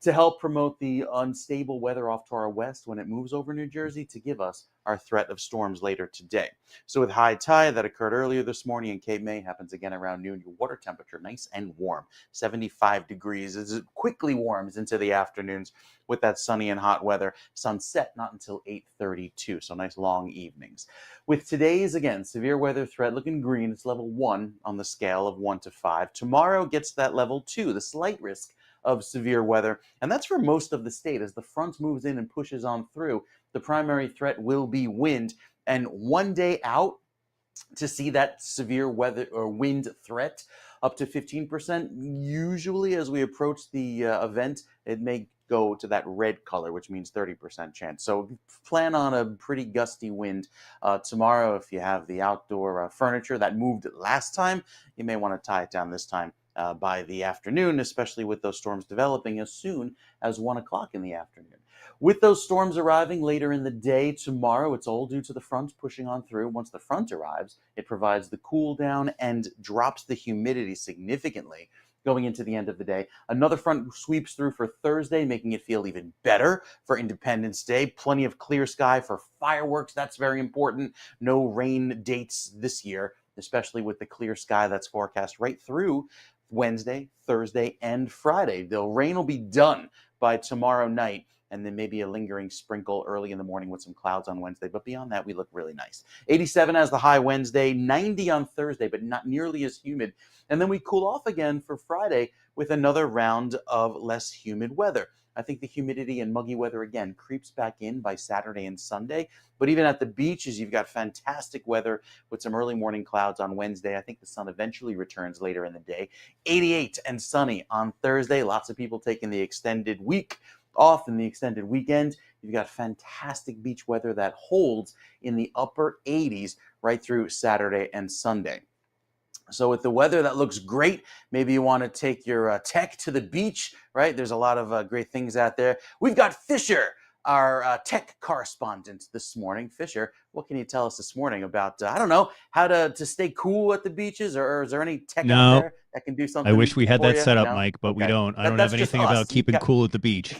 to help promote the unstable weather off to our west when it moves over New Jersey to give us our threat of storms later today. So with high tide that occurred earlier this morning in Cape May, happens again around noon, your water temperature nice and warm, 75 degrees as it quickly warms into the afternoons with that sunny and hot weather. Sunset not until 8:32, so nice long evenings. With today's, again, severe weather threat looking green, it's level 1 on the scale of 1 to 5. Tomorrow gets that level 2, the slight risk of severe weather, and that's for most of the state. As the front moves in and pushes on through, the primary threat will be wind, and one day out to see that severe weather or wind threat up to 15%. Usually as we approach the event, it may go to that red color, which means 30% chance. So plan on a pretty gusty wind tomorrow. If you have the outdoor furniture that moved last time, you may want to tie it down this time by the afternoon, especially with those storms developing as soon as 1 o'clock in the afternoon. With those storms arriving later in the day tomorrow, it's all due to the front pushing on through. Once the front arrives, it provides the cool down and drops the humidity significantly going into the end of the day. Another front sweeps through for Thursday, making it feel even better for Independence Day. Plenty of clear sky for fireworks. That's very important. No rain dates this year, especially with the clear sky that's forecast right through Wednesday, Thursday, and Friday. The rain will be done by tomorrow night, and then maybe a lingering sprinkle early in the morning with some clouds on Wednesday. But beyond that, we look really nice. 87 as the high Wednesday, 90 on Thursday, but not nearly as humid. And then we cool off again for Friday with another round of less humid weather. I think the humidity and muggy weather again creeps back in by Saturday and Sunday. But even at the beaches, you've got fantastic weather with some early morning clouds on Wednesday. I think the sun eventually returns later in the day. 88 and sunny on Thursday. Lots of people taking the extended week off and the extended weekend. You've got fantastic beach weather that holds in the upper 80s right through Saturday and Sunday. So with the weather that looks great, maybe you want to take your tech to the beach, right? There's a lot of great things out there. We've got Fisher, our tech correspondent this morning. Fisher, what can you tell us this morning about, I don't know, how to stay cool at the beaches, or is there any tech out there that can do something? I wish we had that set up, No? Mike, but Okay. we don't. I don't That's have just anything us. about keeping cool at the beach.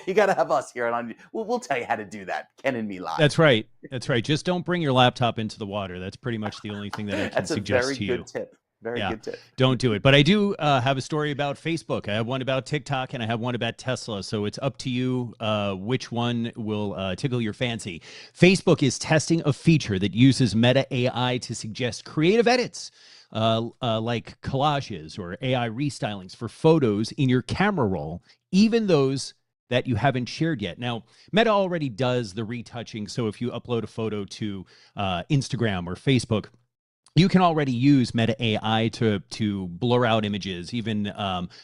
You got to have us here on. We'll tell you how to do that. Ken and me live. That's right. That's right. Just don't bring your laptop into the water. That's pretty much the only thing that I can suggest to you. That's a very good tip. Very good tip. Don't do it. But I do have a story about Facebook. I have one about TikTok, and I have one about Tesla. So it's up to you which one will tickle your fancy. Facebook is testing a feature that uses Meta AI to suggest creative edits, like collages or AI restylings for photos in your camera roll, even those that you haven't shared yet. Now, Meta already does the retouching. So if you upload a photo to Instagram or Facebook, you can already use Meta AI to blur out images, even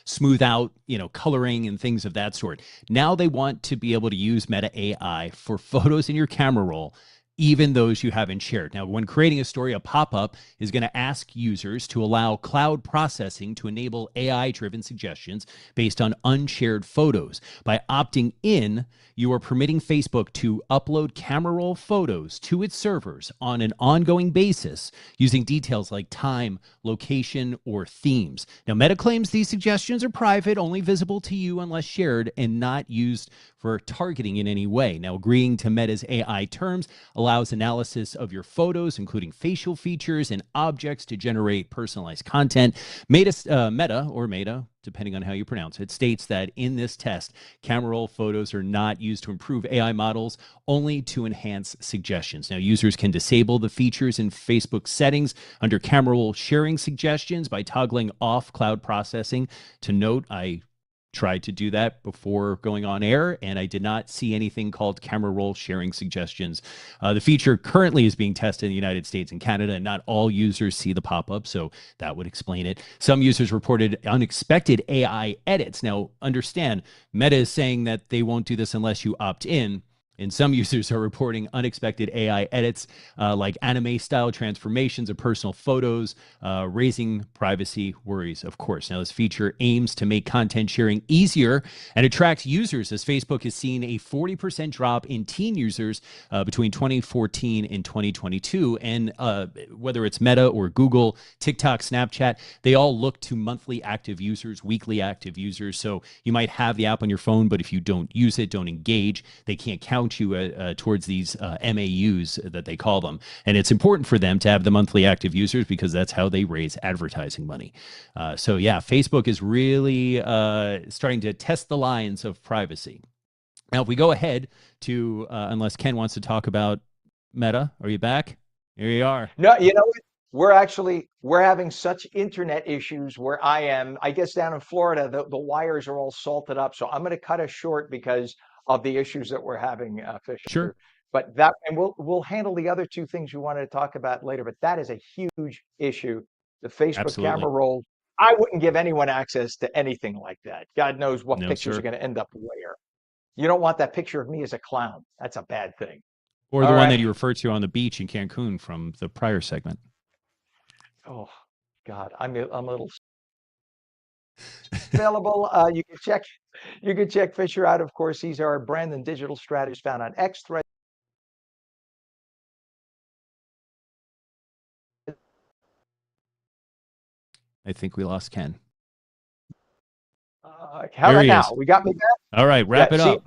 smooth out, coloring and things of that sort. Now they want to be able to use Meta AI for photos in your camera roll, even those you haven't shared. Now, when creating a story, a pop-up is going to ask users to allow cloud processing to enable AI-driven suggestions based on unshared photos. By opting in, you are permitting Facebook to upload camera roll photos to its servers on an ongoing basis using details like time, location, or themes. Now, Meta claims these suggestions are private, only visible to you unless shared, and not used for targeting in any way. Now, agreeing to Meta's AI terms allows allows analysis of your photos, including facial features and objects, to generate personalized content. Meta, depending on how you pronounce it, states that in this test, camera roll photos are not used to improve AI models, only to enhance suggestions. Now, users can disable the features in Facebook settings under camera roll sharing suggestions by toggling off cloud processing. To note, I tried to do that before going on air, and I did not see anything called camera roll sharing suggestions. The feature currently is being tested in the United States and Canada, and not all users see the pop-up, so that would explain it. Some users reported unexpected AI edits. Now, understand, Meta is saying that they won't do this unless you opt in. And some users are reporting unexpected AI edits like anime-style transformations of personal photos, raising privacy worries, of course. Now, this feature aims to make content sharing easier and attracts users, as Facebook has seen a 40% drop in teen users between 2014 and 2022. And whether it's Meta or Google, TikTok, Snapchat, they all look to monthly active users, weekly active users. So you might have the app on your phone, but if you don't use it, don't engage, they can't count you towards these MAUs that they call them. And it's important for them to have the monthly active users because that's how they raise advertising money. So yeah, Facebook is really starting to test the lines of privacy. Now, if we go ahead to, unless Ken wants to talk about Meta, are you back? Here you are. No, we're having such internet issues where I am. I guess down in Florida, the wires are all salted up. So I'm going to cut us short because of the issues that we're having, Fisher. Sure. But and we'll handle the other two things you wanted to talk about later. But that is a huge issue. The Facebook camera roll. I wouldn't give anyone access to anything like that. God knows what pictures are going to end up where. You don't want that picture of me as a clown. That's a bad thing. Or the one that you referred to on the beach in Cancun from the prior segment. Oh, God, I'm a little available. You can check Fisher out. Of course, he's our brand and digital strategist found on X Thread. I think we lost Ken. How about now? We got me back? All right, wrap it up.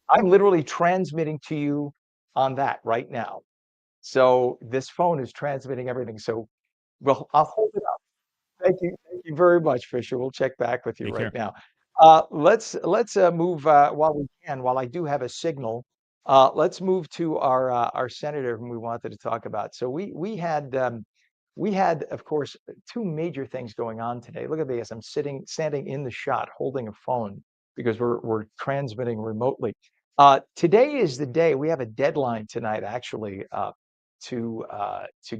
I'm literally transmitting to you on that right now. So this phone is transmitting everything. So, well, I'll hold it up. Thank you very much, Fisher. We'll check back with you right now. Let's move while I do have a signal. Let's move to our senator whom we wanted to talk about. So we had, of course, two major things going on today. Look at this. I'm standing in the shot holding a phone because we're transmitting remotely. Today is the day. We have a deadline tonight, actually, to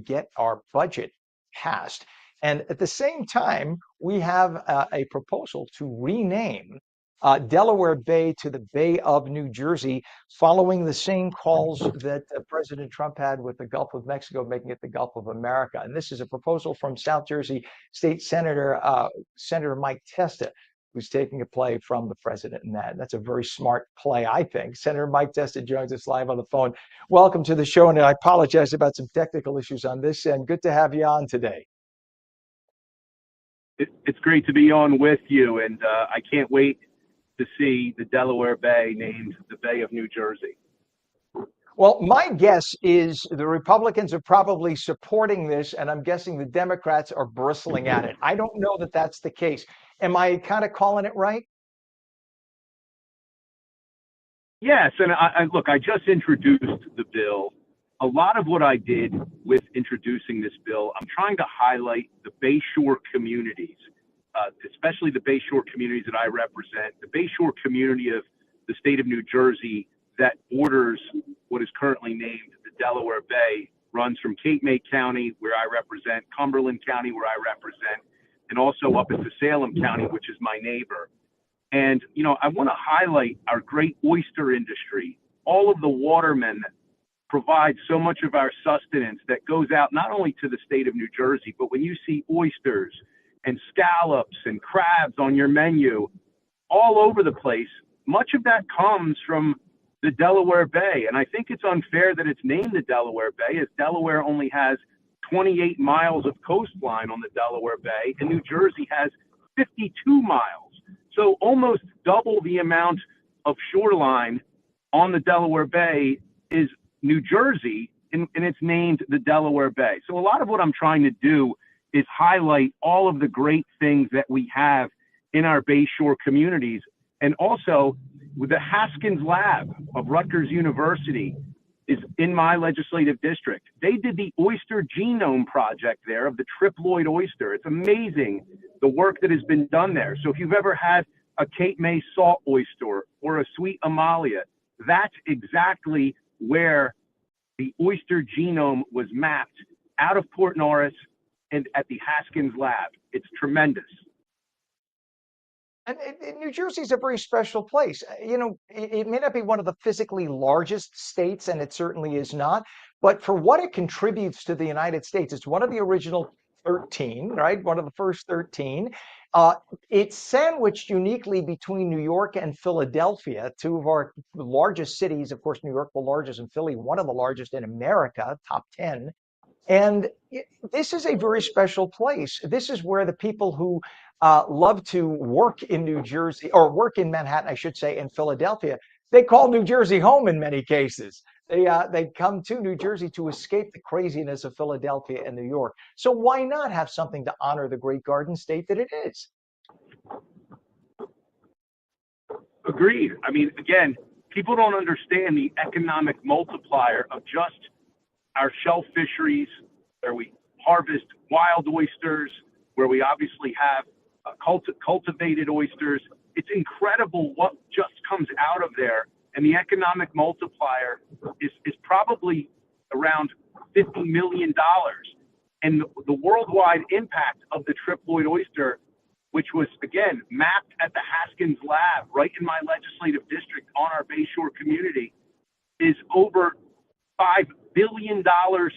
get our budget passed. And at the same time, we have a proposal to rename Delaware Bay to the Bay of New Jersey, following the same calls that President Trump had with the Gulf of Mexico, making it the Gulf of America. And this is a proposal from South Jersey State Senator Mike Testa, who's taking a play from the president in that. That's a very smart play, I think. Senator Mike Testa joins us live on the phone. Welcome to the show, and I apologize about some technical issues on this end. Good to have you on today. It's great to be on with you, and I can't wait to see the Delaware Bay named the Bay of New Jersey. Well, my guess is the Republicans are probably supporting this, and I'm guessing the Democrats are bristling at it. I don't know that that's the case. Am I kind of calling it right? Yes, and look, I just introduced the bill. A lot of what I did with introducing this bill, I'm trying to highlight the Bayshore communities, especially the Bayshore communities that I represent, the Bayshore community of the state of New Jersey that borders what is currently named the Delaware Bay, runs from Cape May County, where I represent, Cumberland County, where I represent, and also up into Salem County, which is my neighbor. And, I want to highlight our great oyster industry, all of the watermen that provide so much of our sustenance that goes out not only to the state of New Jersey, but when you see oysters and scallops and crabs on your menu all over the place, much of that comes from the Delaware Bay. And I think it's unfair that it's named the Delaware Bay, as Delaware only has 28 miles of coastline on the Delaware Bay, and New Jersey has 52 miles. So almost double the amount of shoreline on the Delaware Bay is New Jersey, and it's named the Delaware Bay. So a lot of what I'm trying to do is highlight all of the great things that we have in our Bayshore communities. And also, with the Haskins Lab of Rutgers University is in my legislative district. They did the oyster genome project there of the triploid oyster. It's amazing the work that has been done there. So if you've ever had a Cape May salt oyster or a sweet Amalia, that's exactly where the oyster genome was mapped out of Port Norris and at the Haskins Lab. It's tremendous. And New Jersey is a very special place. You know, it may not be one of the physically largest states, and it certainly is not. But for what it contributes to the United States, it's one of the original 13, right? One of the first 13. It's sandwiched uniquely between New York and Philadelphia, two of our largest cities. Of course, New York, the largest, and Philly, one of the largest in America, top 10. And this is a very special place. This is where the people who love to work in New Jersey, or work in Manhattan, I should say, in Philadelphia, they call New Jersey home in many cases. They come to New Jersey to escape the craziness of Philadelphia and New York. So why not have something to honor the great Garden State that it is? Agreed. I mean, again, people don't understand the economic multiplier of just our shell fisheries, where we harvest wild oysters, where we obviously have cultivated oysters. It's incredible what just comes out of there. And the economic multiplier is probably around $50 million. And the worldwide impact of the triploid oyster, which was, again, mapped at the Haskins Lab right in my legislative district on our Bayshore community, is over $5 billion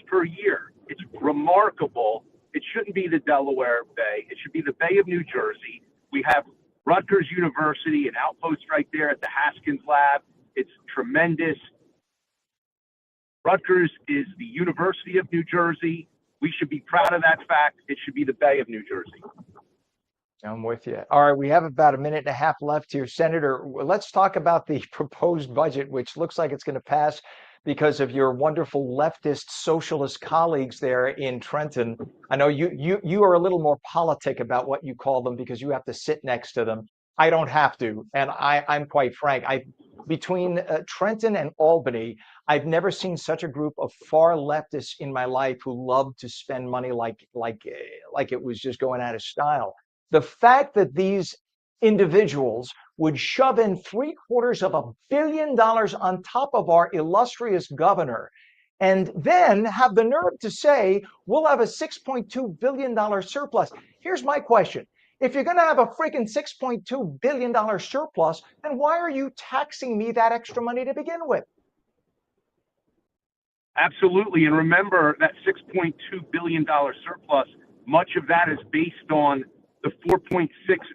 per year. It's remarkable. It shouldn't be the Delaware Bay. It should be the Bay of New Jersey. We have Rutgers University, an outpost right there at the Haskins Lab. It's tremendous. Rutgers is the University of New Jersey. We should be proud of that fact. It should be the Bay of New Jersey. I'm with you. All right, we have about a minute and a half left here. Senator, let's talk about the proposed budget, which looks like it's going to pass because of your wonderful leftist socialist colleagues there in Trenton. I know you are a little more politic about what you call them because you have to sit next to them. I don't have to, and I'm quite frank. Between Trenton and Albany, I've never seen such a group of far leftists in my life who love to spend money like it was just going out of style. The fact that these individuals would shove in $750 million on top of our illustrious governor, and then have the nerve to say we'll have a $6.2 billion surplus. Here's my question. If you're going to have a freaking $6.2 billion surplus, then why are you taxing me that extra money to begin with? Absolutely. And remember that $6.2 billion surplus, much of that is based on the $4.6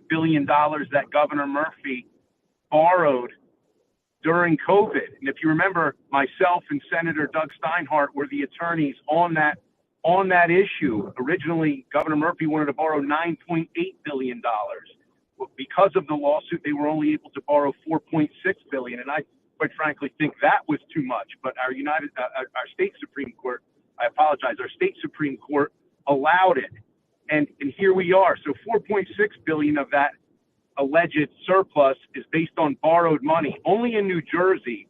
billion that Governor Murphy borrowed during COVID. And if you remember, myself and Senator Doug Steinhardt were the attorneys on that issue. Originally, Governor Murphy wanted to borrow $9.8 billion. Because of the lawsuit, they were only able to borrow $4.6 billion. And I, quite frankly, think that was too much. But our state Supreme Court, our state Supreme Court allowed it. And here we are. So $4.6 billion of that alleged surplus is based on borrowed money. Only in New Jersey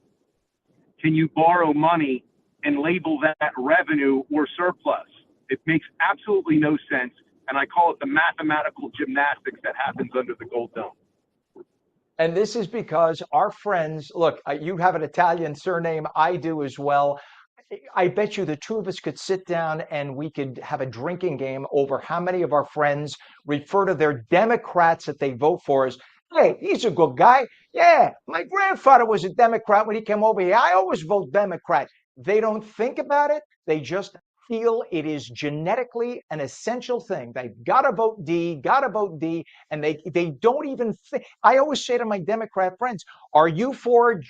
can you borrow money and label that revenue or surplus. It makes absolutely no sense, and I call it the mathematical gymnastics that happens under the Gold Dome. And this is because our friends, look, you have an Italian surname, I do as well. I bet you the two of us could sit down and we could have a drinking game over how many of our friends refer to their Democrats that they vote for as, hey, he's a good guy. Yeah, my grandfather was a Democrat when he came over here. I always vote Democrat. They don't think about it. They just feel it is genetically an essential thing. They've got to vote D, and they don't even think. I always say to my Democrat friends, are you for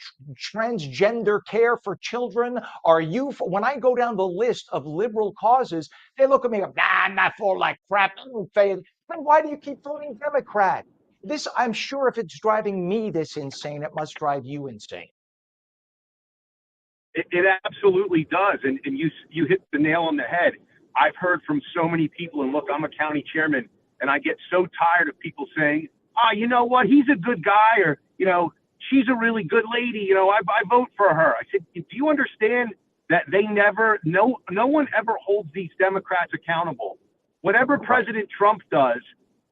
transgender care for children? Are you for, when I go down the list of liberal causes, they look at me like, nah, I'm not for like crap. Then why do you keep voting Democrat? This, I'm sure if it's driving me this insane, it must drive you insane. It absolutely does. And you hit the nail on the head. I've heard from so many people, and look, I'm a county chairman, and I get so tired of people saying, you know what, he's a good guy, or, she's a really good lady, I vote for her. I said, do you understand that no one ever holds these Democrats accountable? Whatever President Trump does,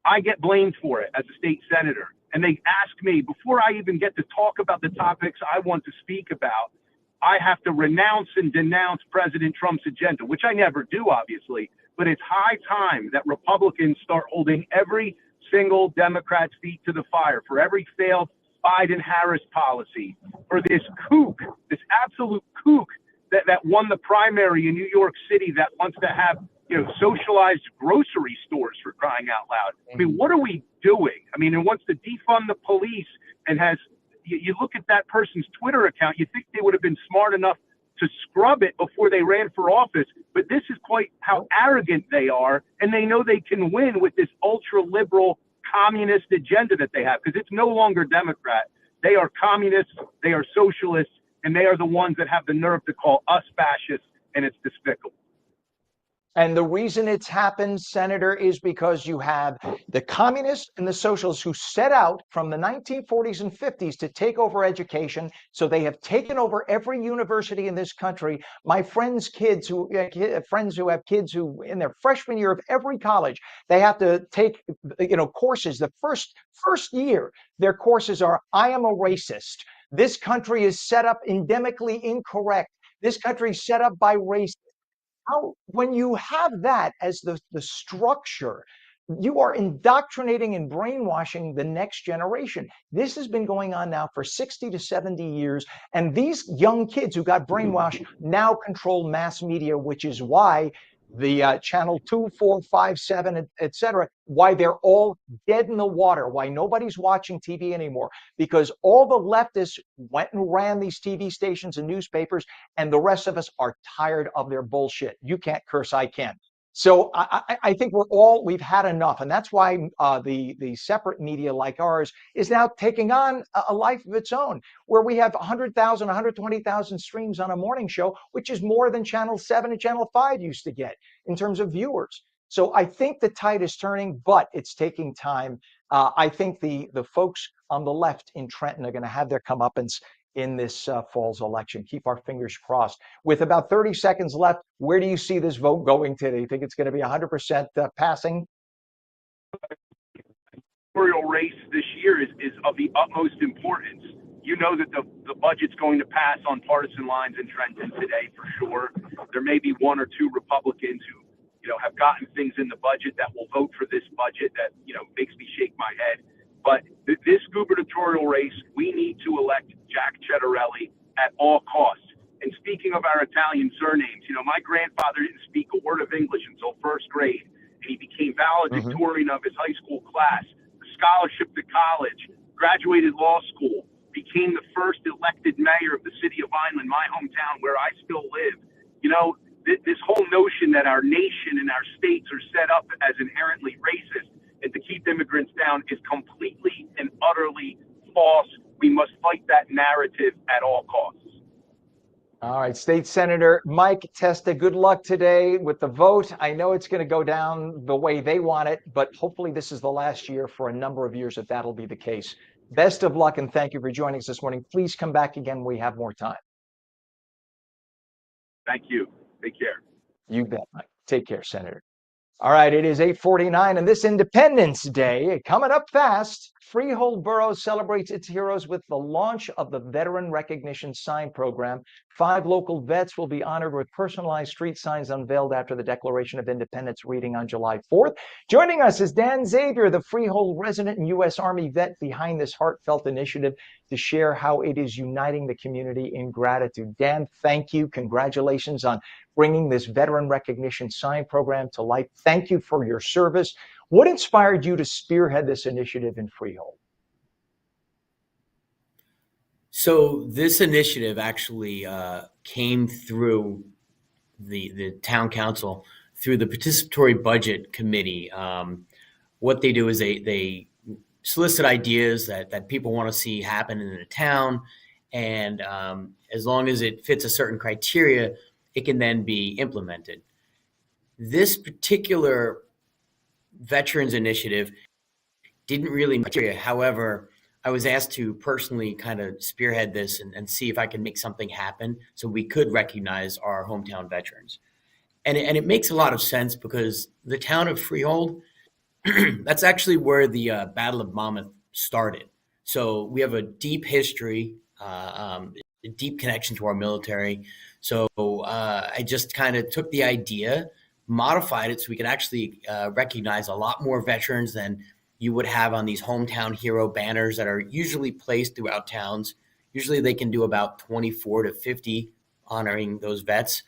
I get blamed for it as a state senator. And they ask me, before I even get to talk about the topics I want to speak about, I have to renounce and denounce President Trump's agenda, which I never do, obviously. But it's high time that Republicans start holding every single Democrat's feet to the fire for every failed Biden-Harris policy, for this kook, this absolute kook that won the primary in New York City that wants to have socialized grocery stores, for crying out loud. I mean, what are we doing? I mean, it wants to defund the police and has, you look at that person's Twitter account, you think they would have been smart enough to scrub it before they ran for office. But this is quite how arrogant they are. And they know they can win with this ultra liberal communist agenda that they have, because it's no longer Democrat. They are communists, they are socialists, and they are the ones that have the nerve to call us fascists, and it's despicable. And the reason it's happened, Senator, is because you have the communists and the socialists who set out from the 1940s and 50s to take over education. So they have taken over every university in this country. My friends' kids who have kids who in their freshman year of every college, they have to take courses. The first year, their courses are, I am a racist. This country is set up endemically incorrect. This country is set up by racists. When you have that as the structure, you are indoctrinating and brainwashing the next generation. This has been going on now for 60 to 70 years. And these young kids who got brainwashed now control mass media, which is why the channel 2, 4, 5, 7, et cetera, why they're all dead in the water, why nobody's watching TV anymore, because all the leftists went and ran these TV stations and newspapers, and the rest of us are tired of their bullshit. You can't curse, I can. So I think we've had enough. And that's why the separate media like ours is now taking on a life of its own, where we have 100,000, 120,000 streams on a morning show, which is more than Channel 7 and Channel 5 used to get in terms of viewers. So I think the tide is turning, but it's taking time. I think the folks on the left in Trenton are going to have their comeuppance in this fall's election. Keep our fingers crossed. With about 30 seconds left, where do you see this vote going today? You think it's going to be 100% passing? The mayoral race this year is of the utmost importance. You know that the budget's going to pass on partisan lines in Trenton today for sure. There may be one or two Republicans who have gotten things in the budget that will vote for this budget that makes me shake my head. But this gubernatorial race, we need to elect Jack Ciattarelli at all costs. And speaking of our Italian surnames, my grandfather didn't speak a word of English until first grade, and he became valedictorian of his high school class, a scholarship to college, graduated law school, became the first elected mayor of the city of Vineland, my hometown, where I still live. This whole notion that our nation and our states are set up as inherently racist and to keep immigrants down is completely and utterly false. We must fight that narrative at all costs. All right, State Senator Mike Testa, good luck today with the vote. I know it's going to go down the way they want it, but hopefully this is the last year for a number of years that that'll be the case. Best of luck, and thank you for joining us this morning. Please come back again when we have more time. Thank you. Take care. You bet, Mike. Take care, Senator. All right, it is 8:49, and this Independence Day coming up fast. Freehold Borough celebrates its heroes with the launch of the Veteran Recognition Sign Program. 5 local vets will be honored with personalized street signs unveiled after the Declaration of Independence reading on July 4th. Joining us is Dan Xavier, the Freehold resident and U.S. Army vet behind this heartfelt initiative, to share how it is uniting the community in gratitude. Dan, thank you. Congratulations on bringing this Veteran Recognition Sign Program to life. Thank you for your service. What inspired you to spearhead this initiative in Freehold? So this initiative actually came through the town council through the participatory budget committee. What they do is they solicit ideas that people want to see happen in the town, And as long as it fits a certain criteria, it can then be implemented. This particular veterans initiative didn't really criteria. However, I was asked to personally kind of spearhead this and see if I could make something happen so we could recognize our hometown veterans. And it makes a lot of sense because the town of Freehold, that's actually where the Battle of Monmouth started. So we have a deep history, a deep connection to our military. So I just kind of took the idea, modified it so we could actually recognize a lot more veterans than you would have on these hometown hero banners that are usually placed throughout towns. Usually they can do about 24 to 50 honoring those vets.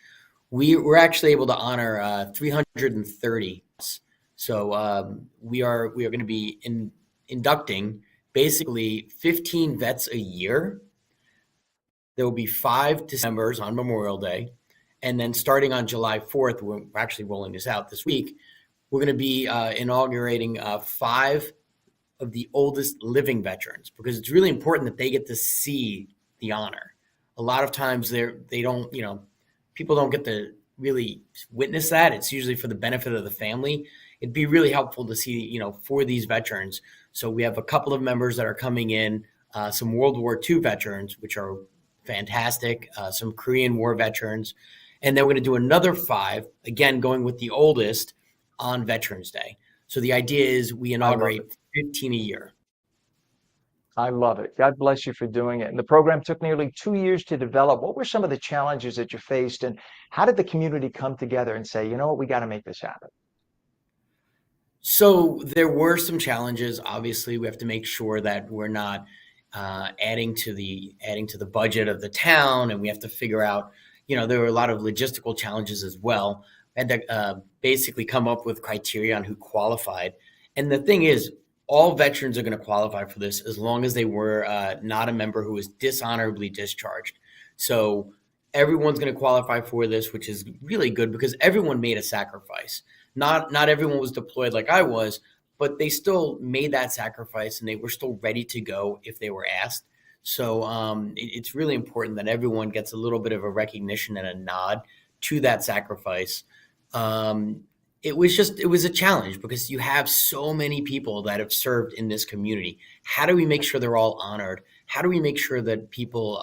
We're actually able to honor 330. So we are going to be inducting basically 15 vets a year. There will be 5 Decembers on Memorial Day. And then starting on July 4th, we're actually rolling this out this week, we're going to be inaugurating 5 of the oldest living veterans, because it's really important that they get to see the honor. A lot of times they don't, people don't get to really witness that. It's usually for the benefit of the family. It'd be really helpful to see, for these veterans. So we have a couple of members that are coming in, some World War II veterans, which are fantastic, some Korean War veterans. And then we're going to do another 5, again, going with the oldest on Veterans Day. So the idea is we inaugurate 15 a year. I love it. God bless you for doing it. And the program took nearly 2 years to develop. What were some of the challenges that you faced, and how did the community come together and say, you know what, we got to make this happen? So there were some challenges. Obviously, we have to make sure that we're not adding to the budget of the town, and we have to figure out, there were a lot of logistical challenges as well. I had to basically come up with criteria on who qualified. And the thing is, all veterans are going to qualify for this as long as they were not a member who was dishonorably discharged. So everyone's going to qualify for this, which is really good because everyone made a sacrifice. Not everyone was deployed like I was, but they still made that sacrifice and they were still ready to go if they were asked. So it's really important that everyone gets a little bit of a recognition and a nod to that sacrifice. It was a challenge because you have so many people that have served in this community. How do we make sure they're all honored? How do we make sure that people,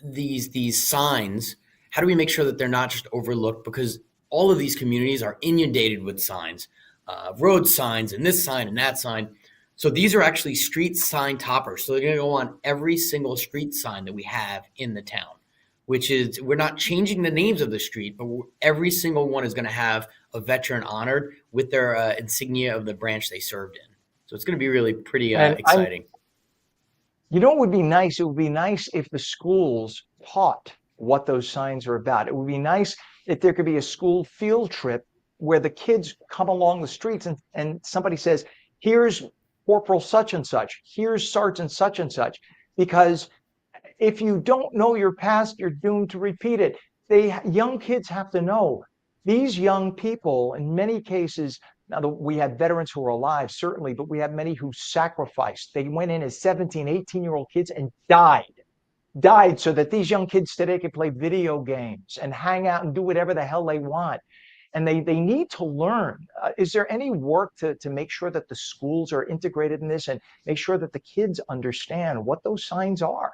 these signs, how do we make sure that they're not just overlooked? Because all of these communities are inundated with signs, road signs and this sign and that sign. So these are actually street sign toppers. So they're going to go on every single street sign that we have in the town, which is, we're not changing the names of the street, but every single one is going to have a veteran honored with their insignia of the branch they served in. So it's going to be really pretty exciting. It would be nice? It would be nice if the schools taught what those signs are about. It would be nice if there could be a school field trip where the kids come along the streets and somebody says, here's Corporal such and such, here's Sergeant such and such, because if you don't know your past, you're doomed to repeat it. Young kids have to know. These young people, in many cases, now we have veterans who are alive, certainly, but we have many who sacrificed. They went in as 17, 18-year-old kids and died so that these young kids today can play video games and hang out and do whatever the hell they want. And they need to learn. Is there any work to make sure that the schools are integrated in this and make sure that the kids understand what those signs are?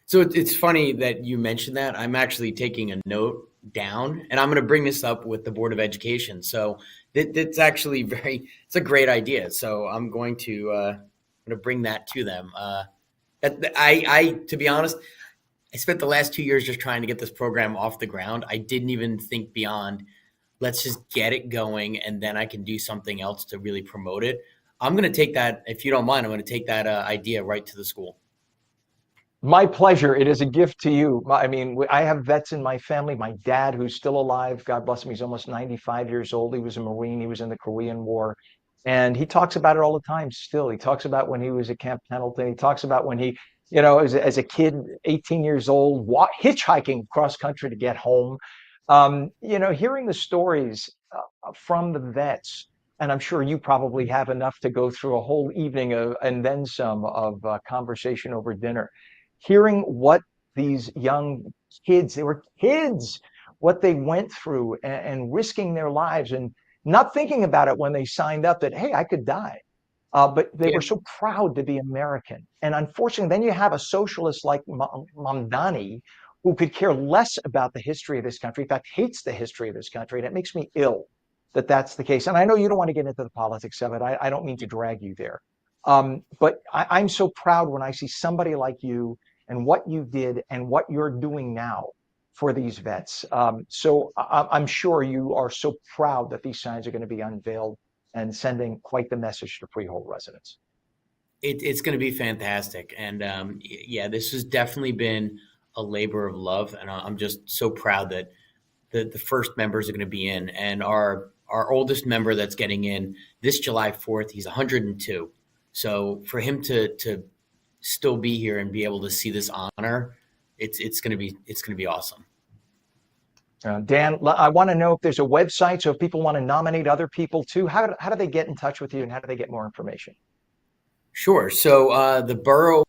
So it's funny that you mentioned that. I'm actually taking a note down, and I'm going to bring this up with the Board of Education. So it's actually it's a great idea. So I'm going to bring that to them. To be honest, I spent the last 2 years just trying to get this program off the ground. I didn't even think beyond, let's just get it going, and then I can do something else to really promote it. I'm going to take that, if you don't mind, I'm going to take that idea right to the school. My pleasure. It is a gift to you. I mean, I have vets in my family. My dad, who's still alive, God bless him, he's almost 95 years old. He was a Marine. He was in the Korean War. And he talks about it all the time still. He talks about when he was at Camp Pendleton. He talks about when he, as a kid, 18 years old, hitchhiking cross country to get home. Hearing the stories from the vets and I'm sure you probably have enough to go through a whole evening and then some of conversation over dinner. Hearing what these young kids, they were kids, what they went through and risking their lives and not thinking about it when they signed up that, hey, I could die. But they were so proud to be American. And unfortunately, then you have a socialist like Mamdani who could care less about the history of this country, in fact, hates the history of this country. And it makes me ill that that's the case. And I know you don't want to get into the politics of it. I don't mean to drag you there. But I'm so proud when I see somebody like you and what you did and what you're doing now for these vets. So I'm sure you are so proud that these signs are going to be unveiled and sending quite the message to Freehold residents. It's going to be fantastic. And yeah, this has definitely been a labor of love. And I'm just so proud that the first members are going to be in. And our oldest member that's getting in this July 4th, he's 102. So for him to still be here and be able to see this honor, it's going to be awesome. Dan, I want to know if there's a website, so if people want to nominate other people too, how do they get in touch with you and how do they get more information? Sure. So the Borough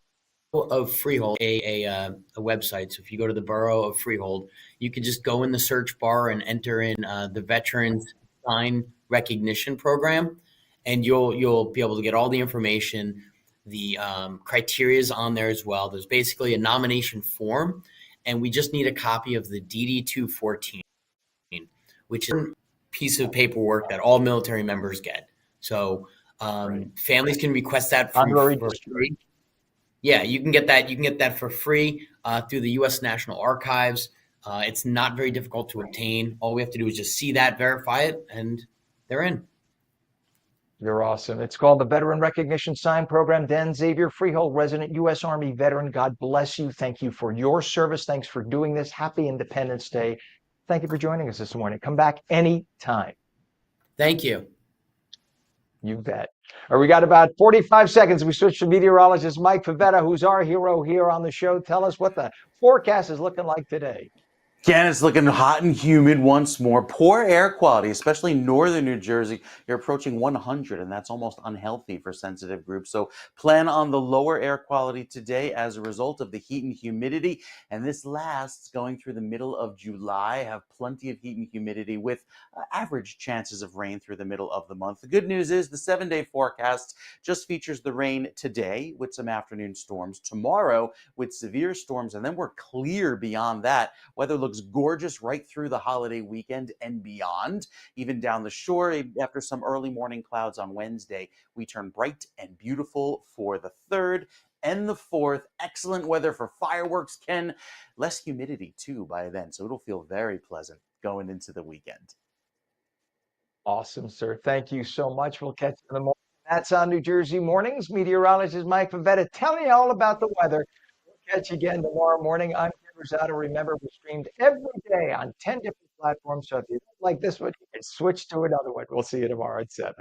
of Freehold, a website. So if you go to the Borough of Freehold, you can just go in the search bar and enter in the Veterans Sign Recognition Program, and you'll be able to get all the information. The criteria is on there as well. There's basically a nomination form, and we just need a copy of the DD-214, which is a piece of paperwork that all military members get. So families can request that for free. Yeah, you can get that. You can get that for free through the U.S. National Archives. It's not very difficult to obtain. All we have to do is just see that, verify it, and they're in. You're awesome. It's called the Veteran Recognition Sign Program. Dan Xavier, Freehold resident, U.S. Army veteran. God bless you. Thank you for your service. Thanks for doing this. Happy Independence Day. Thank you for joining us this morning. Come back anytime. Thank you. You bet. All right, we got about 45 seconds. We switch to meteorologist Mike Favetta, who's our hero here on the show. Tell us what the forecast is looking like today. Again, it's looking hot and humid once more. Poor air quality, especially northern New Jersey. You're approaching 100, and that's almost unhealthy for sensitive groups. So plan on the lower air quality today as a result of the heat and humidity. And this lasts going through the middle of July. Have plenty of heat and humidity with average chances of rain through the middle of the month. The good news is the 7-day forecast just features the rain today with some afternoon storms, tomorrow with severe storms, and then we're clear beyond that. Weather looks gorgeous right through the holiday weekend and beyond. Even down the shore, after some early morning clouds on Wednesday, we turn bright and beautiful for the 3rd and the 4th. Excellent weather for fireworks, Ken. Less humidity too by then, so it'll feel very pleasant going into the weekend. Awesome, sir. Thank you so much. We'll catch you in the morning. That's ONNJ Mornings. Meteorologist Mike Favetta telling you all about the weather. We'll catch you again tomorrow morning. I'm Ken Rosato. Remember, we're streamed every day on 10 different platforms. So if you don't like this one, you can switch to another one. We'll see you tomorrow at 7.